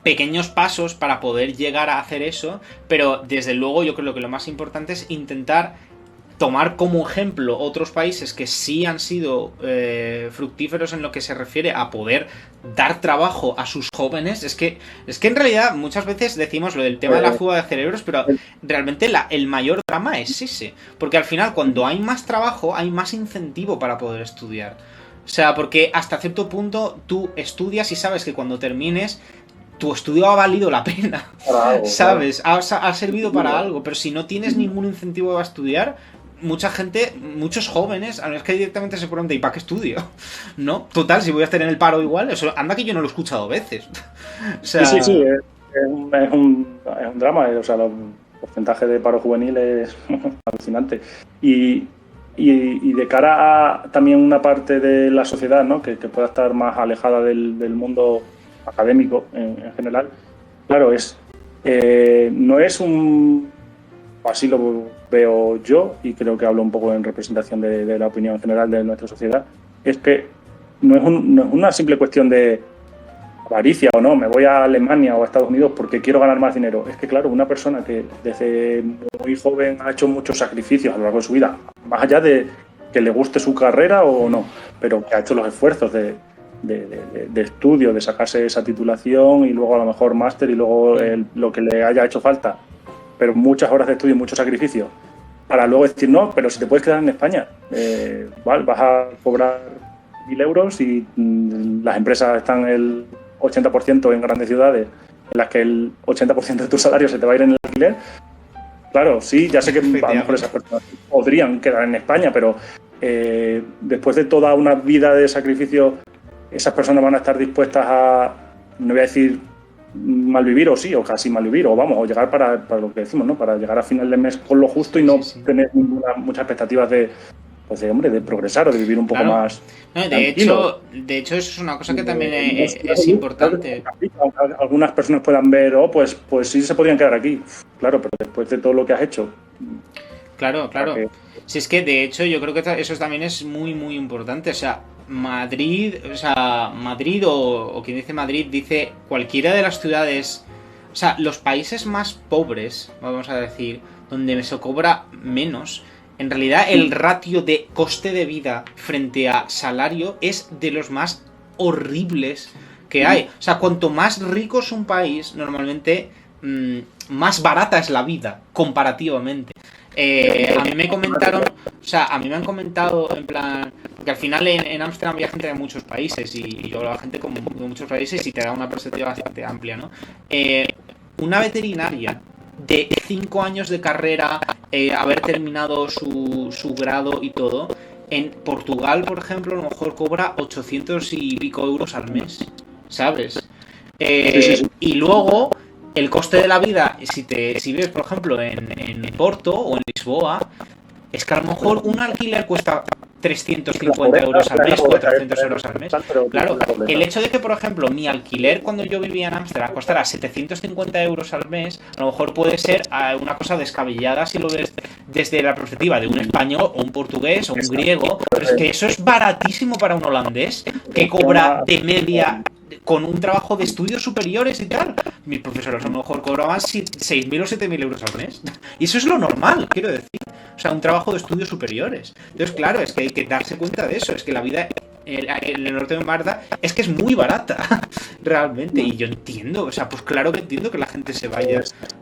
pequeños pasos para poder llegar a hacer eso, pero desde luego yo creo que lo más importante es intentar tomar como ejemplo otros países que sí han sido fructíferos en lo que se refiere a poder dar trabajo a sus jóvenes. Es que en realidad muchas veces decimos lo del tema de la fuga de cerebros, pero realmente el mayor drama es ese, porque al final cuando hay más trabajo hay más incentivo para poder estudiar. O sea, porque hasta cierto punto tú estudias y sabes que cuando termines tu estudio ha valido la pena, ¿sabes? Ha servido para algo, pero si no tienes ningún incentivo a estudiar, mucha gente, muchos jóvenes, a es que directamente se preguntan, ¿y para qué estudio? ¿No? Total, si voy a estar en el paro igual, eso anda que yo no lo he escuchado veces. O sea... Sí, es un drama, o sea, el porcentaje de paro juvenil es alucinante. Y de cara a también una parte de la sociedad, ¿no? que pueda estar más alejada del mundo académico en general, claro, no es así lo veo yo, y creo que hablo un poco en representación de la opinión general de nuestra sociedad, es que no es una simple cuestión de avaricia o no, me voy a Alemania o a Estados Unidos porque quiero ganar más dinero. Es que, claro, una persona que desde muy joven ha hecho muchos sacrificios a lo largo de su vida, más allá de que le guste su carrera o no, pero que ha hecho los esfuerzos de estudio, de sacarse esa titulación y luego a lo mejor máster y luego lo que le haya hecho falta, pero muchas horas de estudio y mucho sacrificio, para luego decir, no, pero si te puedes quedar en España, vas a cobrar 1.000 euros y las empresas están el 80% en grandes ciudades en las que el 80% de tu salario se te va a ir en el alquiler. Claro, sí, ya sé que a lo mejor esas personas podrían quedar en España, pero después de toda una vida de sacrificio, esas personas van a estar dispuestas a, no voy a decir malvivir o sí, o casi malvivir, o vamos, o llegar para lo que decimos, ¿no? Para llegar a final de mes con lo justo y no tener muchas expectativas de progresar o de vivir un poco más. No, de hecho, eso es una cosa que también es importante. Algunas personas puedan ver, pues sí se podrían quedar aquí. Claro, pero después de todo lo que has hecho. Claro. Si es que de hecho yo creo que eso también es muy, muy importante. O sea, Madrid o quien dice Madrid dice cualquiera de las ciudades, o sea, los países más pobres, vamos a decir, donde se cobra menos. En realidad el ratio de coste de vida frente a salario es de los más horribles que hay. O sea, cuanto más rico es un país, normalmente más barata es la vida, comparativamente. A mí me han comentado en plan, que al final en Ámsterdam había gente de muchos países y yo hablaba gente de muchos países y te da una perspectiva bastante amplia, ¿no? Una veterinaria de 5 años de carrera, haber terminado su grado y todo, en Portugal, por ejemplo, a lo mejor cobra 800 y pico euros al mes, ¿sabes? Sí. Y luego, el coste de la vida, si vives, por ejemplo, en Porto o en Lisboa, es que a lo mejor un alquiler cuesta 350 euros al mes, 400 euros al mes. Claro, el hecho de que, por ejemplo, mi alquiler cuando yo vivía en Ámsterdam costara 750 euros al mes, a lo mejor puede ser una cosa descabellada si lo ves desde la perspectiva de un español o un portugués o un griego, pero es que eso es baratísimo para un holandés que cobra de media con un trabajo de estudios superiores y tal. Mis profesores a lo mejor cobraban 6.000 o 7.000 euros al mes. Y eso es lo normal, quiero decir. O sea, un trabajo de estudios superiores. Entonces, claro, es que hay que darse cuenta de eso. Es que la vida en el norte de Marta es que es muy barata, realmente. Y yo entiendo, o sea, pues claro que entiendo que la gente se vaya.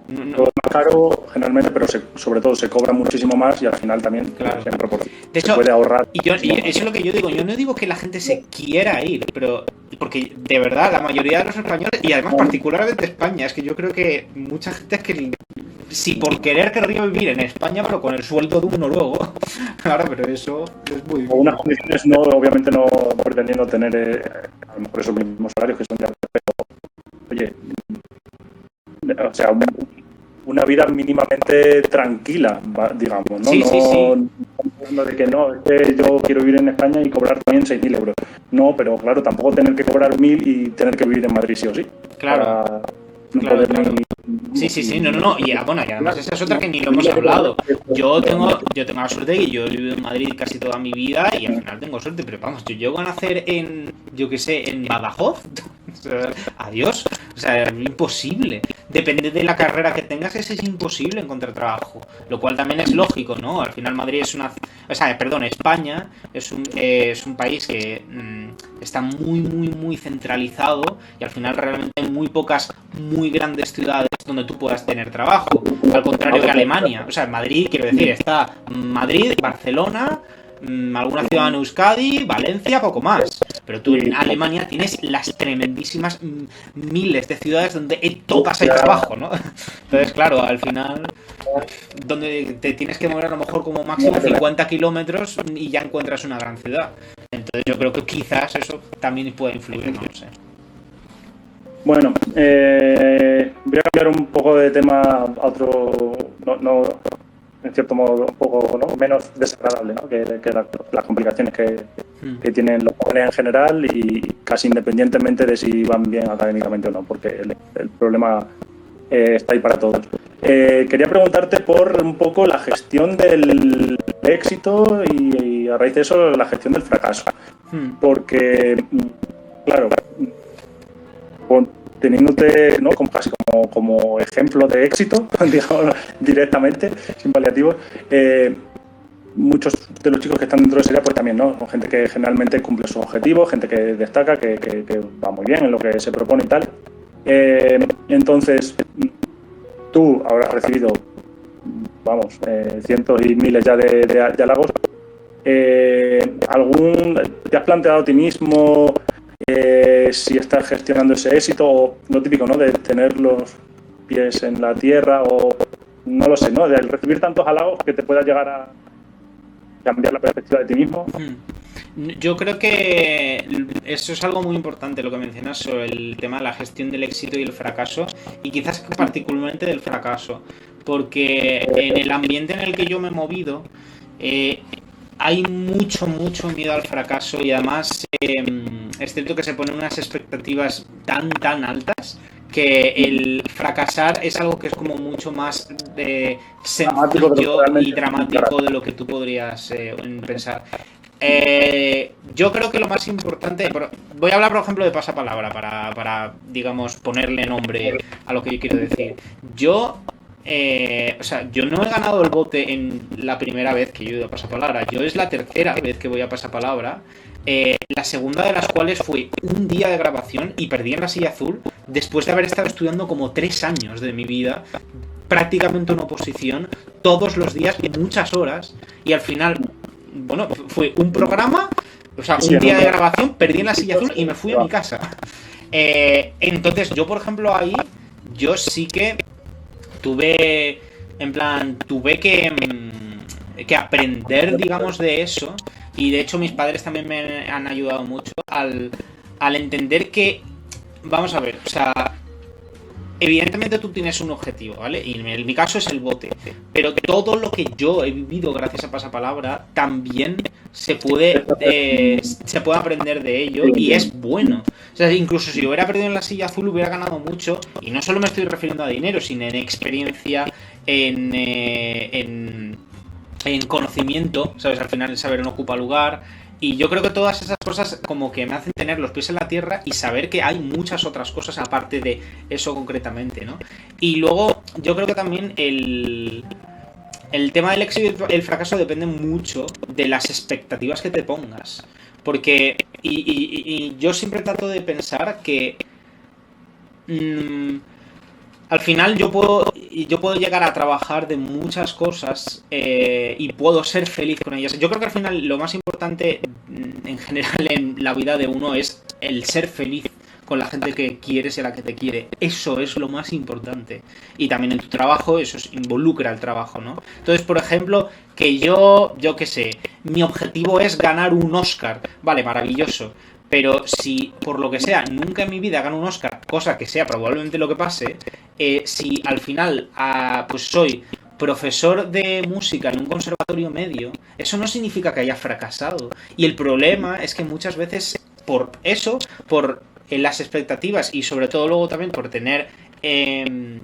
No. Es más caro generalmente, pero sobre todo se cobra muchísimo más y al final también de hecho, se puede ahorrar. Y eso es lo que yo digo. Yo no digo que la gente se quiera ir, pero porque de verdad la mayoría de los españoles, y además particularmente España, es que yo creo que mucha gente es que si por querer querría vivir en España, pero con el sueldo de un noruego. Claro, pero eso es muy difícil. O unas condiciones, no, obviamente no pretendiendo tener a lo mejor esos mismos salarios que son ya, pero oye, o sea, una vida mínimamente tranquila, digamos, ¿no? Sí. No de que no, es que yo quiero vivir en España y cobrar también 6.000 euros. No, pero claro, tampoco tener que cobrar 1.000 y tener que vivir en Madrid sí o sí. Claro. Claro. Sí, no. Y además esa es otra que ni lo hemos hablado. Yo tengo la suerte de que yo he vivido en Madrid casi toda mi vida y al final tengo suerte, pero vamos, yo llego a nacer en Badajoz. Adiós. O sea, imposible. Depende de la carrera que tengas, es imposible encontrar trabajo. Lo cual también es lógico, ¿no? Al final Madrid España es un país que está muy, muy, muy centralizado y al final realmente hay muy pocas, muy grandes ciudades donde tú puedas tener trabajo. Al contrario que Alemania. O sea, en Madrid, quiero decir, está Madrid, Barcelona, alguna ciudad en Euskadi, Valencia, poco más. Pero tú en Alemania tienes las tremendísimas miles de ciudades donde todas hay trabajo, ¿no? Entonces, claro, al final, donde te tienes que mover a lo mejor como máximo 50 kilómetros y ya encuentras una gran ciudad. Entonces yo creo que quizás eso también puede influir, no sé. Bueno, voy a cambiar un poco de tema a otro, no en cierto modo un poco, ¿no?, menos desagradable, ¿no?, que las complicaciones que tienen los jóvenes en general y casi independientemente de si van bien académicamente o no, porque el problema está ahí para todos. Quería preguntarte por un poco la gestión del éxito y a raíz de eso la gestión del fracaso. porque, claro, teniéndote, ¿no?, como, casi como ejemplo de éxito, digamos, directamente, sin paliativos, muchos de los chicos que están dentro de Seria, pues también, ¿no?, son gente que generalmente cumple sus objetivos, gente que destaca, que va muy bien en lo que se propone y tal. Entonces, tú habrás recibido, vamos, cientos y miles ya de halagos. ¿Te has planteado a ti mismo si estás gestionando ese éxito, o lo típico, ¿no?, de tener los pies en la tierra, o no lo sé, ¿no?, de recibir tantos halagos que te pueda llegar a cambiar la perspectiva de ti mismo? Yo creo que eso es algo muy importante, lo que mencionas sobre el tema de la gestión del éxito y el fracaso, y quizás particularmente del fracaso, porque en el ambiente en el que yo me he movido hay mucho miedo al fracaso, y además es cierto que se ponen unas expectativas tan altas que el fracasar es algo que es como mucho más sencillo y dramático de lo que tú podrías pensar. Yo creo que lo más importante, voy a hablar por ejemplo de pasapalabra para digamos ponerle nombre a lo que yo quiero decir. Yo no he ganado el bote en la primera vez que yo he ido a pasapalabra. Yo es la tercera vez que voy a pasapalabra. La segunda de las cuales fue un día de grabación y perdí en la silla azul después de haber estado estudiando como 3 años de mi vida, prácticamente en oposición, todos los días, muchas horas, y al final, bueno, fue un programa, un día de grabación, perdí en la silla azul y me fui a mi casa. Entonces yo, por ejemplo, ahí, yo sí que tuve que aprender, digamos, de eso. Y de hecho mis padres también me han ayudado mucho al entender que, vamos a ver, evidentemente tú tienes un objetivo, ¿vale? Y en mi caso es el bote. Pero todo lo que yo he vivido gracias a pasapalabra también se puede aprender de ello, y es bueno. O sea, incluso si yo hubiera perdido en la silla azul hubiera ganado mucho, y no solo me estoy refiriendo a dinero, sino en experiencia, en conocimiento, ¿sabes? Al final el saber no ocupa lugar. Y yo creo que todas esas cosas como que me hacen tener los pies en la tierra y saber que hay muchas otras cosas aparte de eso concretamente, ¿no? Y luego yo creo que también el tema del éxito y el fracaso depende mucho de las expectativas que te pongas. Porque y yo siempre trato de pensar que al final yo puedo llegar a trabajar de muchas cosas y puedo ser feliz con ellas. Yo creo que al final lo más importante en general en la vida de uno es el ser feliz con la gente que quieres y a la que te quiere. Eso es lo más importante. Y también en tu trabajo eso involucra el trabajo, ¿no? Entonces, por ejemplo, que yo qué sé, mi objetivo es ganar un Oscar. Vale, maravilloso. Pero si por lo que sea nunca en mi vida gano un Oscar, cosa que sea probablemente lo que pase, si al final pues soy profesor de música en un conservatorio medio, eso no significa que haya fracasado. Y el problema es que muchas veces por eso, por las expectativas, y sobre todo luego también por tener en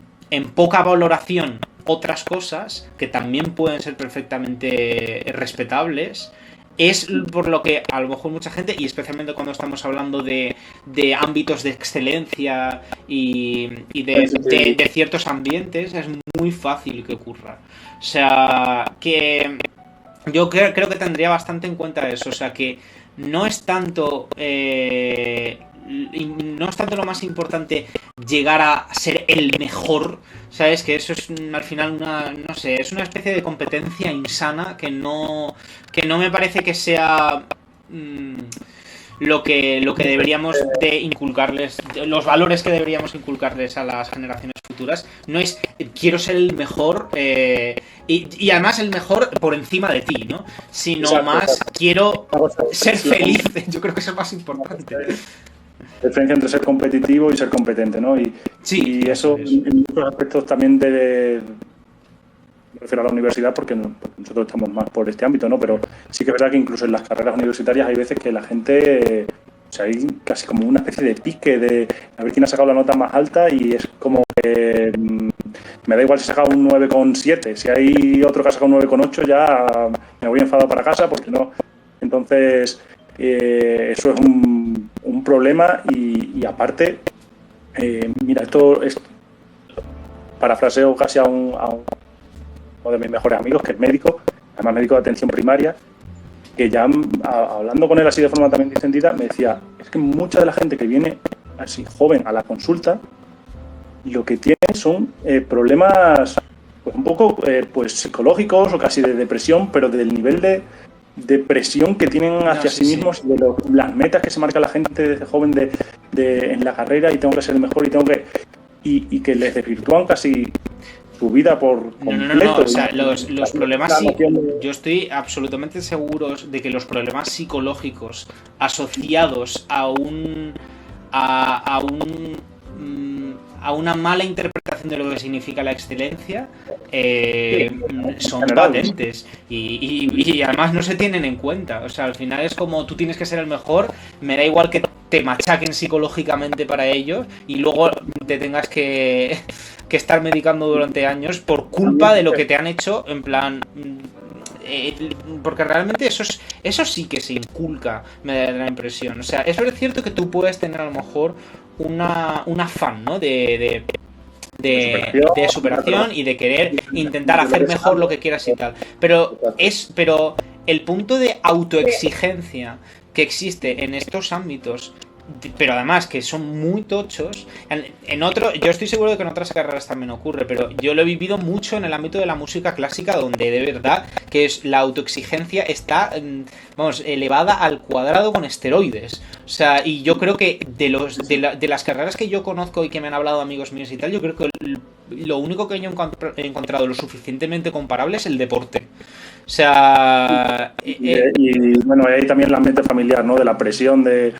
poca valoración otras cosas que también pueden ser perfectamente respetables, es por lo que a lo mejor mucha gente, y especialmente cuando estamos hablando de ámbitos de excelencia y de ciertos ambientes, es muy fácil que ocurra. O sea, que yo creo que tendría bastante en cuenta eso. O sea, que no es tanto lo más importante llegar a ser el mejor, ¿sabes? Que eso es al final no sé, es una especie de competencia insana que no me parece que sea lo que deberíamos de inculcarles, los valores que deberíamos inculcarles a las generaciones futuras. No es quiero ser el mejor y además el mejor por encima de ti, ¿no? Sino exacto, más quiero ser feliz. Yo creo que eso es más importante. La diferencia entre ser competitivo y ser competente, ¿no? Y eso en muchos aspectos también me refiero a la universidad porque nosotros estamos más por este ámbito, ¿no? Pero sí que es verdad que incluso en las carreras universitarias hay veces que la gente, o sea, hay casi como una especie de pique de a ver quién ha sacado la nota más alta, y es como que me da igual si he sacado un 9,7, si hay otro que ha sacado un 9,8 ya me voy enfadado para casa porque no. Entonces eso es un problema y aparte, mira, esto es parafraseo casi a uno de mis mejores amigos, que es médico, además médico de atención primaria, que ya hablando con él así de forma también distendida, me decía, es que mucha de la gente que viene así joven a la consulta, lo que tiene son problemas pues un poco pues psicológicos o casi de depresión, pero del nivel de presión que tienen hacia sí mismos, de las metas que se marca la gente desde joven en la carrera, y tengo que ser el mejor y que les desvirtúan casi su vida por completo. No. O sea, los problemas yo estoy absolutamente seguro de que los problemas psicológicos asociados a una mala interpretación de lo que significa la excelencia son patentes y además no se tienen en cuenta. O sea, al final es como tú tienes que ser el mejor, me da igual que te machaquen psicológicamente para ello y luego te tengas que estar medicando durante años por culpa de lo que te han hecho, en plan... porque realmente eso sí que se inculca, me da la impresión. O sea, eso es cierto que tú puedes tener a lo mejor un afán, ¿no? de superación y de querer intentar hacer mejor lo que quieras y tal. Pero el punto de autoexigencia que existe en estos ámbitos, pero además que son muy tochos, yo estoy seguro de que en otras carreras también ocurre, pero yo lo he vivido mucho en el ámbito de la música clásica, donde de verdad que la autoexigencia está, elevada al cuadrado con esteroides. O sea, y yo creo que de las carreras que yo conozco y que me han hablado amigos míos y tal, yo creo que lo único que yo he encontrado lo suficientemente comparable es el deporte. O sea... y bueno, hay también el ambiente familiar, ¿no? De la presión de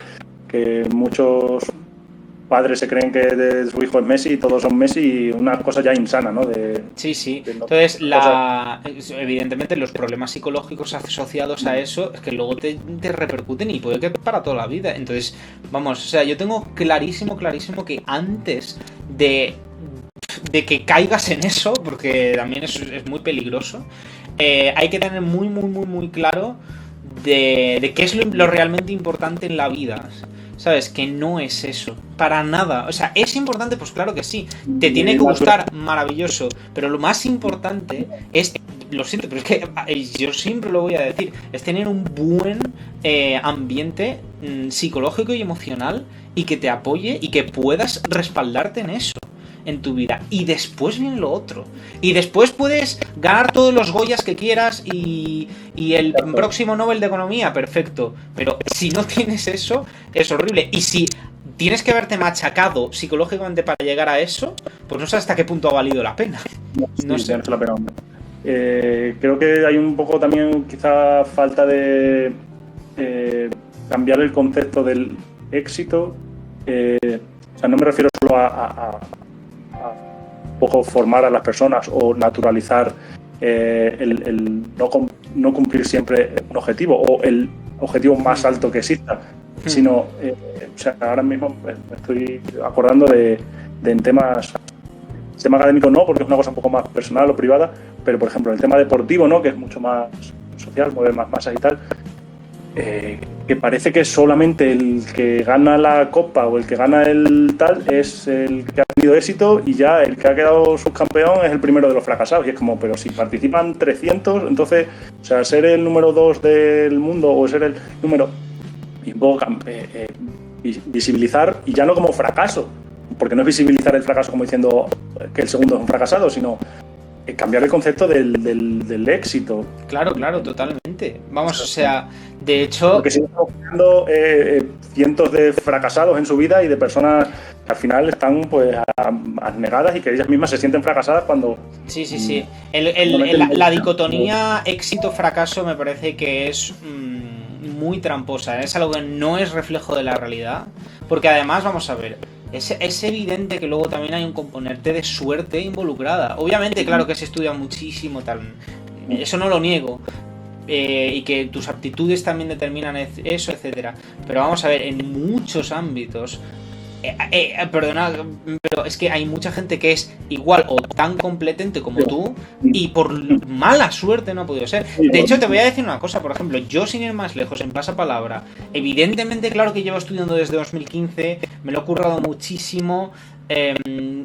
que muchos padres se creen que su hijo es Messi y todos son Messi, y una cosa ya insana, ¿no? Sí. Entonces, evidentemente los problemas psicológicos asociados a eso es que luego te repercuten y puede que para toda la vida. Entonces, vamos, o sea, yo tengo clarísimo que antes de que caigas en eso, porque también es muy peligroso, hay que tener muy claro de qué es lo realmente importante en la vida. ¿Sabes? Que no es eso, para nada. O sea, es importante, pues claro que sí. Te tiene que gustar, maravilloso. Pero lo más importante es, lo siento, pero es que yo siempre lo voy a decir, es tener un buen ambiente psicológico y emocional, y que te apoye y que puedas respaldarte en eso en tu vida. Y después viene lo otro. Y después puedes ganar todos los Goyas que quieras y el próximo Nobel de Economía, perfecto. Pero si no tienes eso, es horrible. Y si tienes que haberte machacado psicológicamente para llegar a eso, pues no sé hasta qué punto ha valido la pena. No sé. La pena. Creo que hay un poco también quizá falta de cambiar el concepto del éxito. O sea, no me refiero solo a un poco formar a las personas o naturalizar el no cumplir siempre un objetivo o el objetivo más alto que exista, sino, o sea, ahora mismo me estoy acordando de en temas, el tema académico no, porque es una cosa un poco más personal o privada, pero por ejemplo el tema deportivo, ¿no? Que es mucho más social, mueve más masas y tal. Que parece que solamente el que gana la copa o el que gana el tal es el que ha tenido éxito, y ya el que ha quedado subcampeón es el primero de los fracasados. Y es como, pero si participan 300, entonces, o sea, ser el número 2 del mundo o ser el número... visibilizar, y ya no como fracaso, porque no es visibilizar el fracaso como diciendo que el segundo es un fracasado, sino cambiar el concepto del éxito. Claro, totalmente. Vamos, o sea, de hecho... Porque si estamos creando cientos de fracasados en su vida y de personas que al final están pues abnegadas y que ellas mismas se sienten fracasadas cuando... Sí. La dicotomía éxito-fracaso me parece que es muy tramposa. Es algo que no es reflejo de la realidad. Porque además, vamos a ver... Es evidente que luego también hay un componente de suerte involucrada. Obviamente, claro que se estudia muchísimo, tal, eso no lo niego. Y que tus aptitudes también determinan eso, etcétera. Pero vamos a ver, en muchos ámbitos Perdona, pero es que hay mucha gente que es igual o tan competente como tú y por mala suerte no ha podido ser. De hecho, te voy a decir una cosa, por ejemplo, yo sin ir más lejos en pasapalabra, evidentemente, claro que llevo estudiando desde 2015, me lo he currado muchísimo.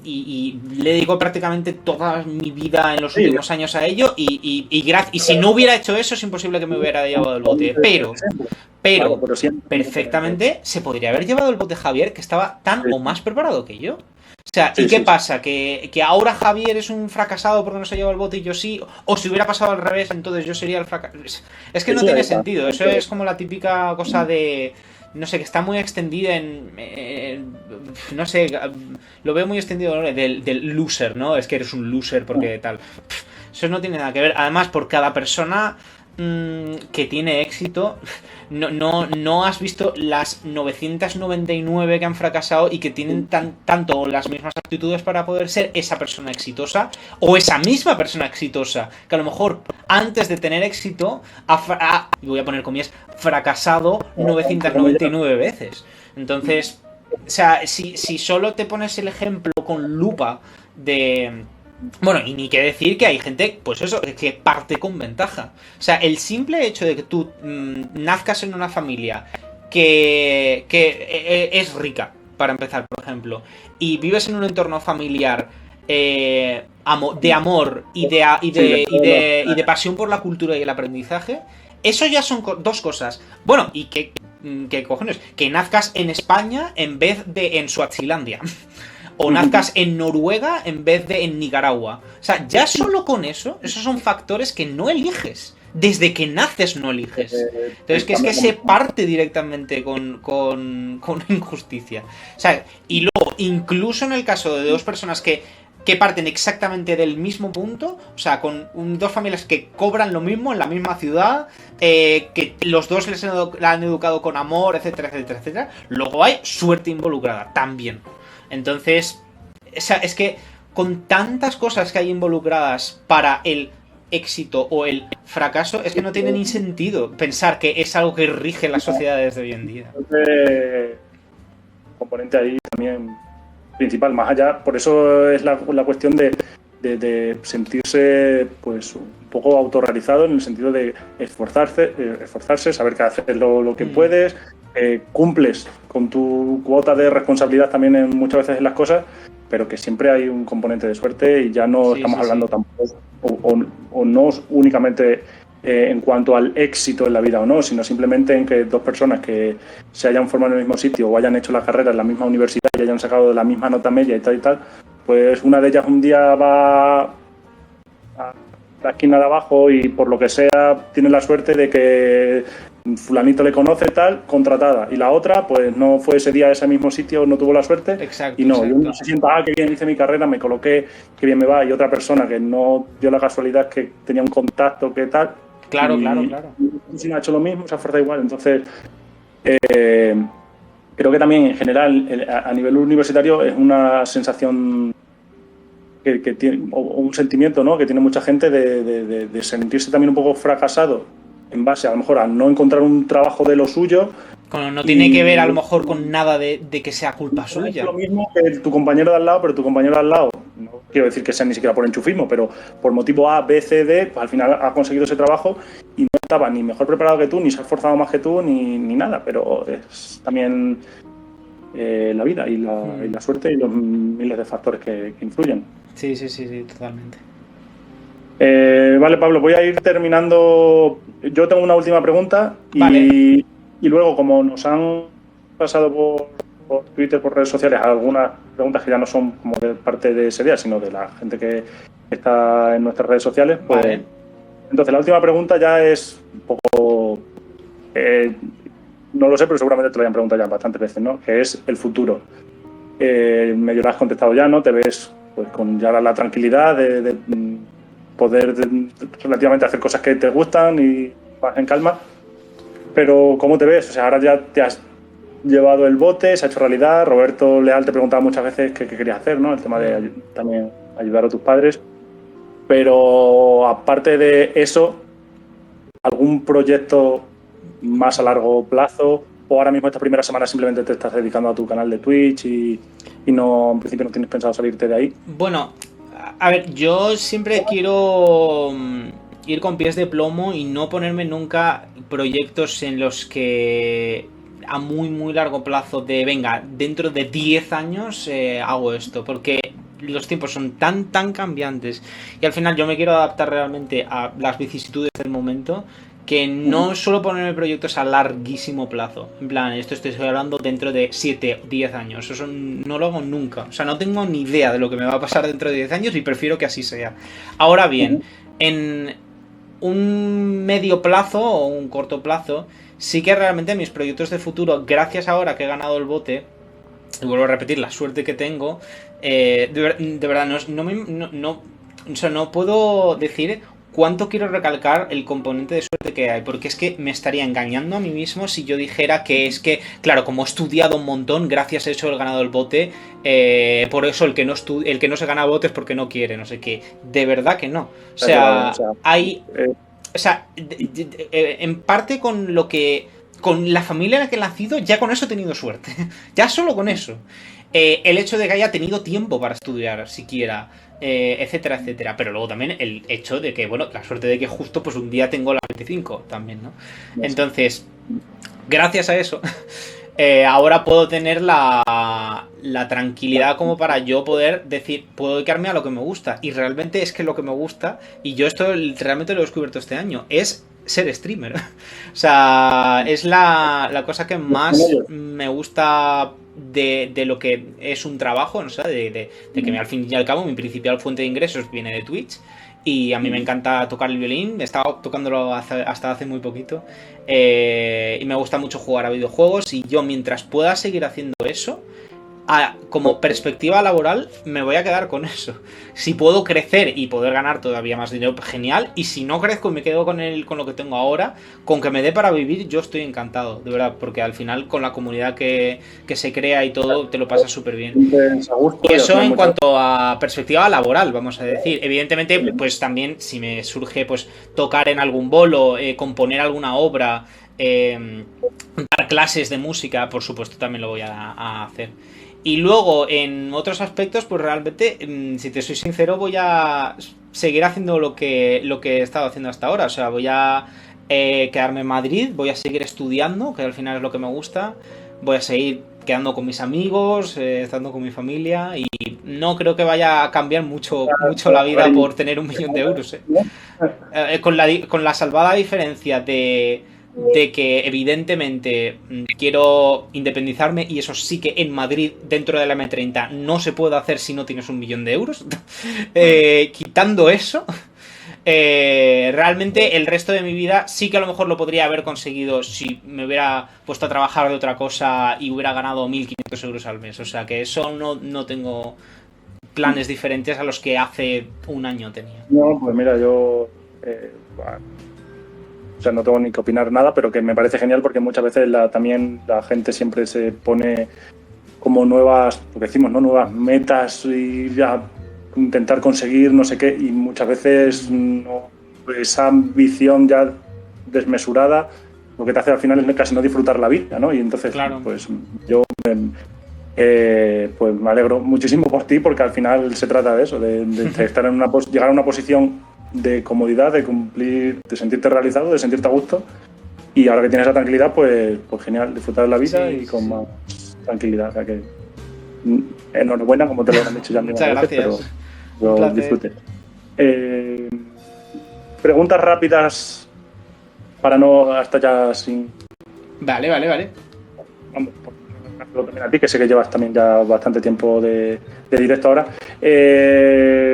Y le dedico prácticamente toda mi vida en los últimos años a ello y si no hubiera hecho eso es imposible que me hubiera llevado el bote, pero perfectamente se podría haber llevado el bote Javier, que estaba tan o más preparado que yo. O sea, ¿y qué pasa? ¿Que ahora Javier es un fracasado porque no se ha llevado el bote y yo sí? O si hubiera pasado al revés, entonces yo sería el fracasado. Es que no tiene sentido. Eso es como la típica cosa de... No sé, que está muy extendida no sé, lo veo muy extendido, ¿no? del loser, ¿no? Es que eres un loser porque tal. Eso no tiene nada que ver. Además, por cada persona que tiene éxito, no has visto las 999 que han fracasado y que tienen tanto las mismas actitudes para poder ser esa persona exitosa o esa misma persona exitosa que a lo mejor antes de tener éxito y voy a poner comillas, fracasado 999 veces. Entonces, o sea, si solo te pones el ejemplo con lupa de... Bueno, y ni qué decir que hay gente, pues eso, que parte con ventaja. O sea, el simple hecho de que tú nazcas en una familia que es rica, para empezar, por ejemplo, y vives en un entorno familiar de amor y de pasión por la cultura y el aprendizaje, eso ya son dos cosas. Bueno, y que cojones, que nazcas en España en vez de en Suazilandia. O nazcas en Noruega en vez de en Nicaragua. O sea, ya solo con eso, esos son factores que no eliges. Desde que naces no eliges. Entonces, que es que se parte directamente con injusticia. O sea, y luego, incluso en el caso de dos personas que parten exactamente del mismo punto, o sea, con dos familias que cobran lo mismo en la misma ciudad, que los dos la han educado con amor, etcétera, etcétera, etcétera, luego hay suerte involucrada también. Entonces, o sea, es que con tantas cosas que hay involucradas para el éxito o el fracaso, es que no tiene ni sentido pensar que es algo que rige las sociedades de hoy en día. Componente ahí también principal, más allá, por eso es la cuestión de sentirse pues un poco autorrealizado en el sentido de esforzarse, saber que hacer lo que puedes, cumples con tu cuota de responsabilidad también muchas veces en las cosas, pero que siempre hay un componente de suerte y ya no estamos hablando tampoco o no únicamente en cuanto al éxito en la vida o no, sino simplemente en que dos personas que se hayan formado en el mismo sitio o hayan hecho la carrera en la misma universidad y hayan sacado la misma nota media y tal, pues una de ellas un día va a la esquina de abajo y por lo que sea tiene la suerte de que fulanito le conoce tal, contratada, y la otra pues no fue ese día a ese mismo sitio, no tuvo la suerte. Exacto, y uno se sienta, qué bien hice mi carrera, me coloqué, qué bien me va, y otra persona que no dio la casualidad que tenía un contacto, que tal. Claro. Y si no ha hecho lo mismo, se esfuerza igual. Entonces, creo que también en general, a nivel universitario, es una sensación que tiene, o un sentimiento, ¿no?, que tiene mucha gente de sentirse también un poco fracasado en base a lo mejor a no encontrar un trabajo de lo suyo. No tiene que ver a lo mejor con nada de que sea culpa suya. Es lo mismo que tu compañero de al lado, pero tu compañero de al lado, no quiero decir que sea ni siquiera por enchufismo, pero por motivo A, B, C, D, pues al final ha conseguido ese trabajo y no estaba ni mejor preparado que tú, ni se ha esforzado más que tú, ni nada, pero es también la vida y la suerte y los miles de factores que influyen. Sí, totalmente. Vale, Pablo, voy a ir terminando. Yo tengo una última pregunta y luego, como nos han pasado por Twitter, por redes sociales, algunas preguntas que ya no son como de parte de ese día, sino de la gente que está en nuestras redes sociales, pues entonces la última pregunta ya es un poco no lo sé, pero seguramente te lo hayan preguntado ya bastantes veces, ¿no? Que es el futuro. Medio lo has contestado ya, ¿no? Te ves pues con ya la tranquilidad de poder relativamente hacer cosas que te gustan y vas en calma. Pero ¿cómo te ves? O sea, ahora ya te has llevado el bote, se ha hecho realidad. Roberto Leal te preguntaba muchas veces qué querías hacer, ¿no? El tema de también ayudar a tus padres. Pero aparte de eso, ¿algún proyecto más a largo plazo ¿O ahora mismo esta primera semana simplemente te estás dedicando a tu canal de Twitch y no, en principio no tienes pensado salirte de ahí? Bueno, a ver, yo siempre quiero ir con pies de plomo y no ponerme nunca proyectos en los que a muy muy largo plazo de, venga, dentro de 10 años hago esto, porque los tiempos son tan cambiantes y al final yo me quiero adaptar realmente a las vicisitudes del momento, que no suelo ponerme proyectos a larguísimo plazo. En plan, esto estoy hablando dentro de 7, 10 años. Eso no lo hago nunca. O sea, no tengo ni idea de lo que me va a pasar dentro de 10 años y prefiero que así sea. Ahora bien, en un medio plazo o un corto plazo, sí que realmente mis proyectos de futuro, gracias ahora que he ganado el bote, y vuelvo a repetir la suerte que tengo, de verdad, o sea, no puedo decir cuánto quiero recalcar el componente de suerte que hay, porque es que me estaría engañando a mí mismo si yo dijera que es que, claro, como he estudiado un montón, gracias a eso he ganado el bote, por eso el que no se gana el bote es porque no quiere, no sé qué. De verdad que no. O sea, hay... O sea, en parte con lo que... Con la familia en la que he nacido, ya con eso he tenido suerte. Ya solo con eso. El hecho de que haya tenido tiempo para estudiar, siquiera, etcétera, etcétera. Pero luego también el hecho de que, bueno, la suerte de que justo pues un día tengo la 25 también, ¿no? Entonces, gracias a eso, ahora puedo tener la tranquilidad como para yo poder decir, puedo dedicarme a lo que me gusta. Y realmente es que lo que me gusta, y yo esto realmente lo he descubierto este año, es ser streamer. O sea, es la cosa que más me gusta de lo que es un trabajo, ¿no? O sea, de que al fin y al cabo mi principal fuente de ingresos viene de Twitch. Y a mí me encanta tocar el violín, he estado tocándolo hasta hace muy poquito. Y me gusta mucho jugar a videojuegos. Y yo, mientras pueda seguir haciendo eso, como perspectiva laboral, me voy a quedar con eso. Si puedo crecer y poder ganar todavía más dinero, genial. Y si no crezco y me quedo con lo que tengo ahora, con que me dé para vivir, yo estoy encantado, de verdad. Porque al final, con la comunidad que se crea y todo, te lo pasas súper bien. Y eso en cuanto a perspectiva laboral, vamos a decir. Evidentemente, pues también, si me surge pues tocar en algún bolo, componer alguna obra, dar clases de música, por supuesto, también lo voy a hacer. Y luego, en otros aspectos, pues realmente, si te soy sincero, voy a seguir haciendo lo que he estado haciendo hasta ahora. O sea, voy a quedarme en Madrid, voy a seguir estudiando, que al final es lo que me gusta. Voy a seguir quedando con mis amigos, estando con mi familia, y no creo que vaya a cambiar mucho la vida por tener 1.000.000 de euros. Con la salvada diferencia de que evidentemente quiero independizarme, y eso sí que en Madrid, dentro de la M30, no se puede hacer si no tienes 1.000.000 de euros. Quitando eso, realmente el resto de mi vida sí que a lo mejor lo podría haber conseguido si me hubiera puesto a trabajar de otra cosa y hubiera ganado 1.500 euros al mes. O sea que eso no tengo planes diferentes a los que hace un año tenía. No, pues mira, yo... o sea, no tengo ni que opinar nada, pero que me parece genial porque muchas veces también la gente siempre se pone como nuevas, lo que decimos, ¿no? Nuevas metas y ya intentar conseguir no sé qué, y muchas veces esa ambición ya desmesurada lo que te hace al final es casi no disfrutar la vida, ¿no? Y entonces, claro, pues yo pues me alegro muchísimo por ti, porque al final se trata de eso, de estar en llegar a una posición de comodidad, de cumplir, de sentirte realizado, de sentirte a gusto, y ahora que tienes la tranquilidad, pues genial, disfrutar de la vida y con más tranquilidad. O sea que enhorabuena, como te lo han dicho ya muchas gracias, pero yo disfrute. Preguntas rápidas para no hasta ya sin... Vale. Vamos, también a ti, que sé que llevas también ya bastante tiempo de directo ahora.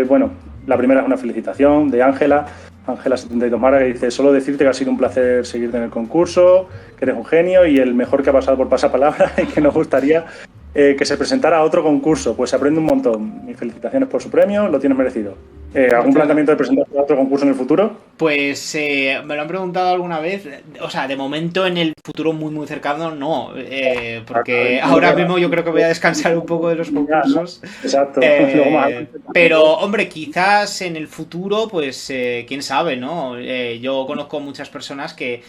Bueno, la primera es una felicitación de Ángela 72 Mara, que dice: solo decirte que ha sido un placer seguirte en el concurso, que eres un genio y el mejor que ha pasado por Pasapalabra, y que nos gustaría que se presentara a otro concurso. Pues se aprende un montón. Mis felicitaciones por su premio, lo tienes merecido. ¿Algún planteamiento de presentarse a otro concurso en el futuro? Pues me lo han preguntado alguna vez. O sea, de momento en el futuro muy muy cercano no. Porque ahora mismo yo creo que voy a descansar un poco de los concursos. Exacto. Luego más Pero, hombre, quizás en el futuro, pues quién sabe, ¿no? Yo conozco muchas personas que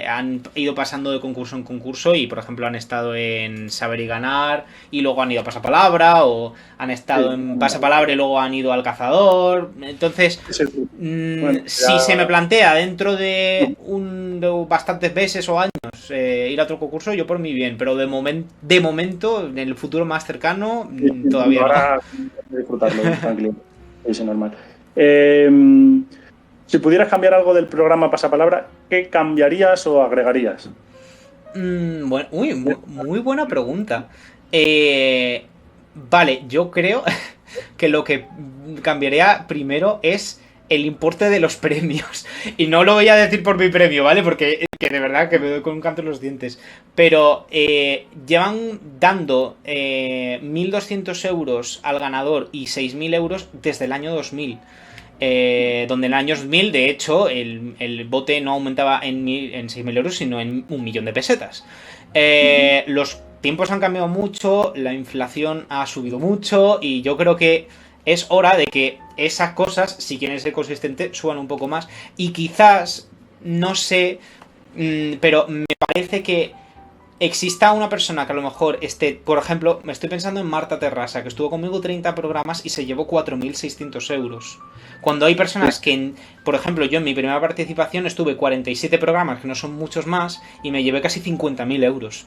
han ido pasando de concurso en concurso y, por ejemplo, han estado en Saber y Ganar y luego han ido a Pasapalabra, o han estado en Pasapalabra y luego han ido al Cazador. Entonces, si se me plantea dentro de bastantes meses o años ir a otro concurso, yo por mi bien, pero de momento, en el futuro más cercano, todavía ahora no. Disfrutarlo, tranquilo. Es normal. Si pudieras cambiar algo del programa Pasapalabra, ¿qué cambiarías o agregarías? Bueno, muy buena pregunta. Vale, yo creo que lo que cambiaría primero es el importe de los premios. Y no lo voy a decir por mi premio, ¿vale? Porque que de verdad que me doy con un canto en los dientes. Pero llevan dando 1.200 euros al ganador y 6.000 euros desde el año 2000. Donde en el año 2000, de hecho, el bote no aumentaba en 6.000 euros, sino en 1.000.000 de pesetas. Los tiempos han cambiado mucho, la inflación ha subido mucho y yo creo que es hora de que esas cosas, si quieren ser consistentes, suban un poco más. Y quizás, no sé, pero me parece que exista una persona que a lo mejor esté, por ejemplo, me estoy pensando en Marta Terrasa, que estuvo conmigo 30 programas y se llevó 4.600 euros. Cuando hay personas que, por ejemplo, yo en mi primera participación estuve 47 programas, que no son muchos más, y me llevé casi 50.000 euros.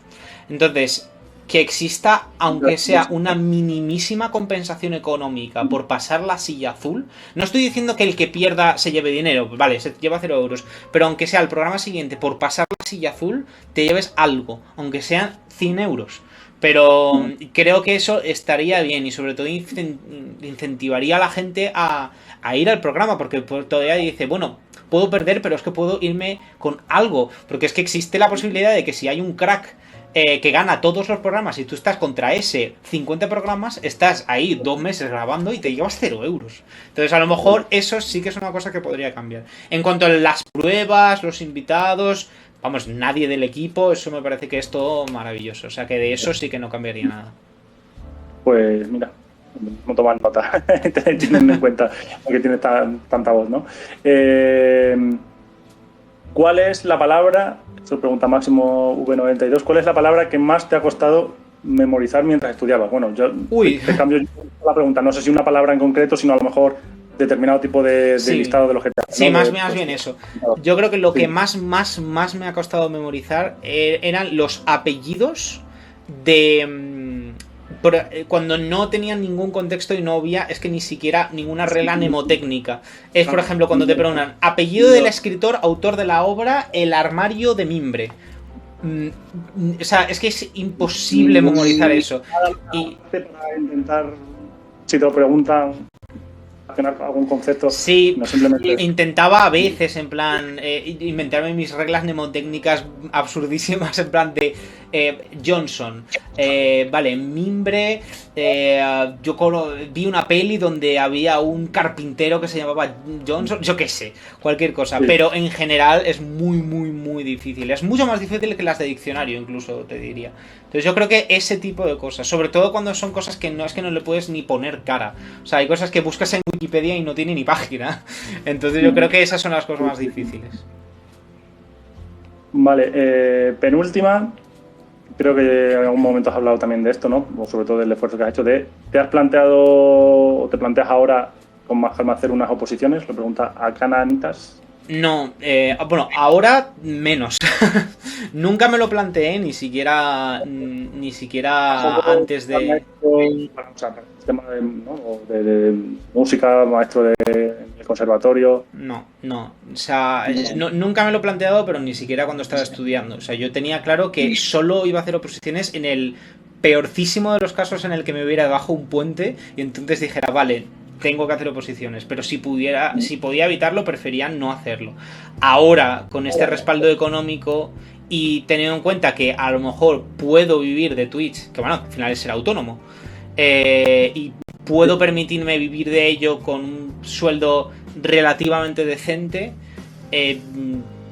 Entonces, que exista, aunque sea una minimísima compensación económica por pasar la silla azul. No estoy diciendo que el que pierda se lleve dinero, vale, se lleva 0 euros, pero aunque sea el programa siguiente, por pasar la silla azul, te lleves algo, aunque sean 100 euros. Pero creo que eso estaría bien y sobre todo incentivaría a la gente a ir al programa, porque todavía dice, bueno, puedo perder, pero es que puedo irme con algo, porque es que existe la posibilidad de que si hay un crack que gana todos los programas y tú estás contra ese 50 programas, estás ahí 2 meses grabando y te llevas 0 euros. Entonces a lo mejor eso sí que es una cosa que podría cambiar. En cuanto a las pruebas, los invitados, vamos, nadie del equipo, eso me parece que es todo maravilloso. O sea que de eso sí que no cambiaría nada. Pues mira, no toman nota, teniendo en cuenta que tienes tanta voz, ¿no? ¿Cuál es la palabra, eso pregunta Máximo V92, cuál es la palabra que más te ha costado memorizar mientras estudiabas? Bueno, yo te cambio la pregunta, no sé si una palabra en concreto, sino a lo mejor determinado tipo de listado de los GTA. Sí, ¿no? más bien eso. Yo creo que lo que más me ha costado memorizar eran los apellidos de... cuando no tenían ningún contexto y no había, es que ni siquiera ninguna regla mnemotécnica. Es, por ejemplo, cuando te preguntan apellido del escritor, autor de la obra, El armario de mimbre. O sea, es que es imposible memorizar eso. Y para intentar, si te lo preguntan, algún concepto. Sí, no simplemente... intentaba a veces, en plan, inventarme mis reglas mnemotécnicas absurdísimas, en plan de Johnson. Vale, mimbre. Yo vi una peli donde había un carpintero que se llamaba Johnson. Yo qué sé, cualquier cosa. Sí. Pero en general es muy difícil. Es mucho más difícil que las de diccionario, incluso, te diría. Entonces yo creo que ese tipo de cosas, sobre todo cuando son cosas que no le puedes ni poner cara. O sea, hay cosas que buscas en Wikipedia y no tiene ni página. Entonces yo creo que esas son las cosas más difíciles. Vale, penúltima. Creo que en algún momento has hablado también de esto, ¿no? O sobre todo del esfuerzo que has hecho. ¿Te has planteado o te planteas ahora con más calma hacer unas oposiciones? Lo pregunta Akananitas. No, bueno, ahora menos. Nunca me lo planteé, ni siquiera antes de... Tema de música, maestro del conservatorio. No, o sea, nunca me lo he planteado, pero ni siquiera cuando estaba estudiando. O sea, yo tenía claro que solo iba a hacer oposiciones en el peorcísimo de los casos en el que me hubiera debajo un puente y entonces dijera, vale, tengo que hacer oposiciones, pero si podía evitarlo, prefería no hacerlo. Ahora, con este respaldo económico y teniendo en cuenta que a lo mejor puedo vivir de Twitch, que bueno, al final es ser autónomo, y puedo permitirme vivir de ello con un sueldo relativamente decente,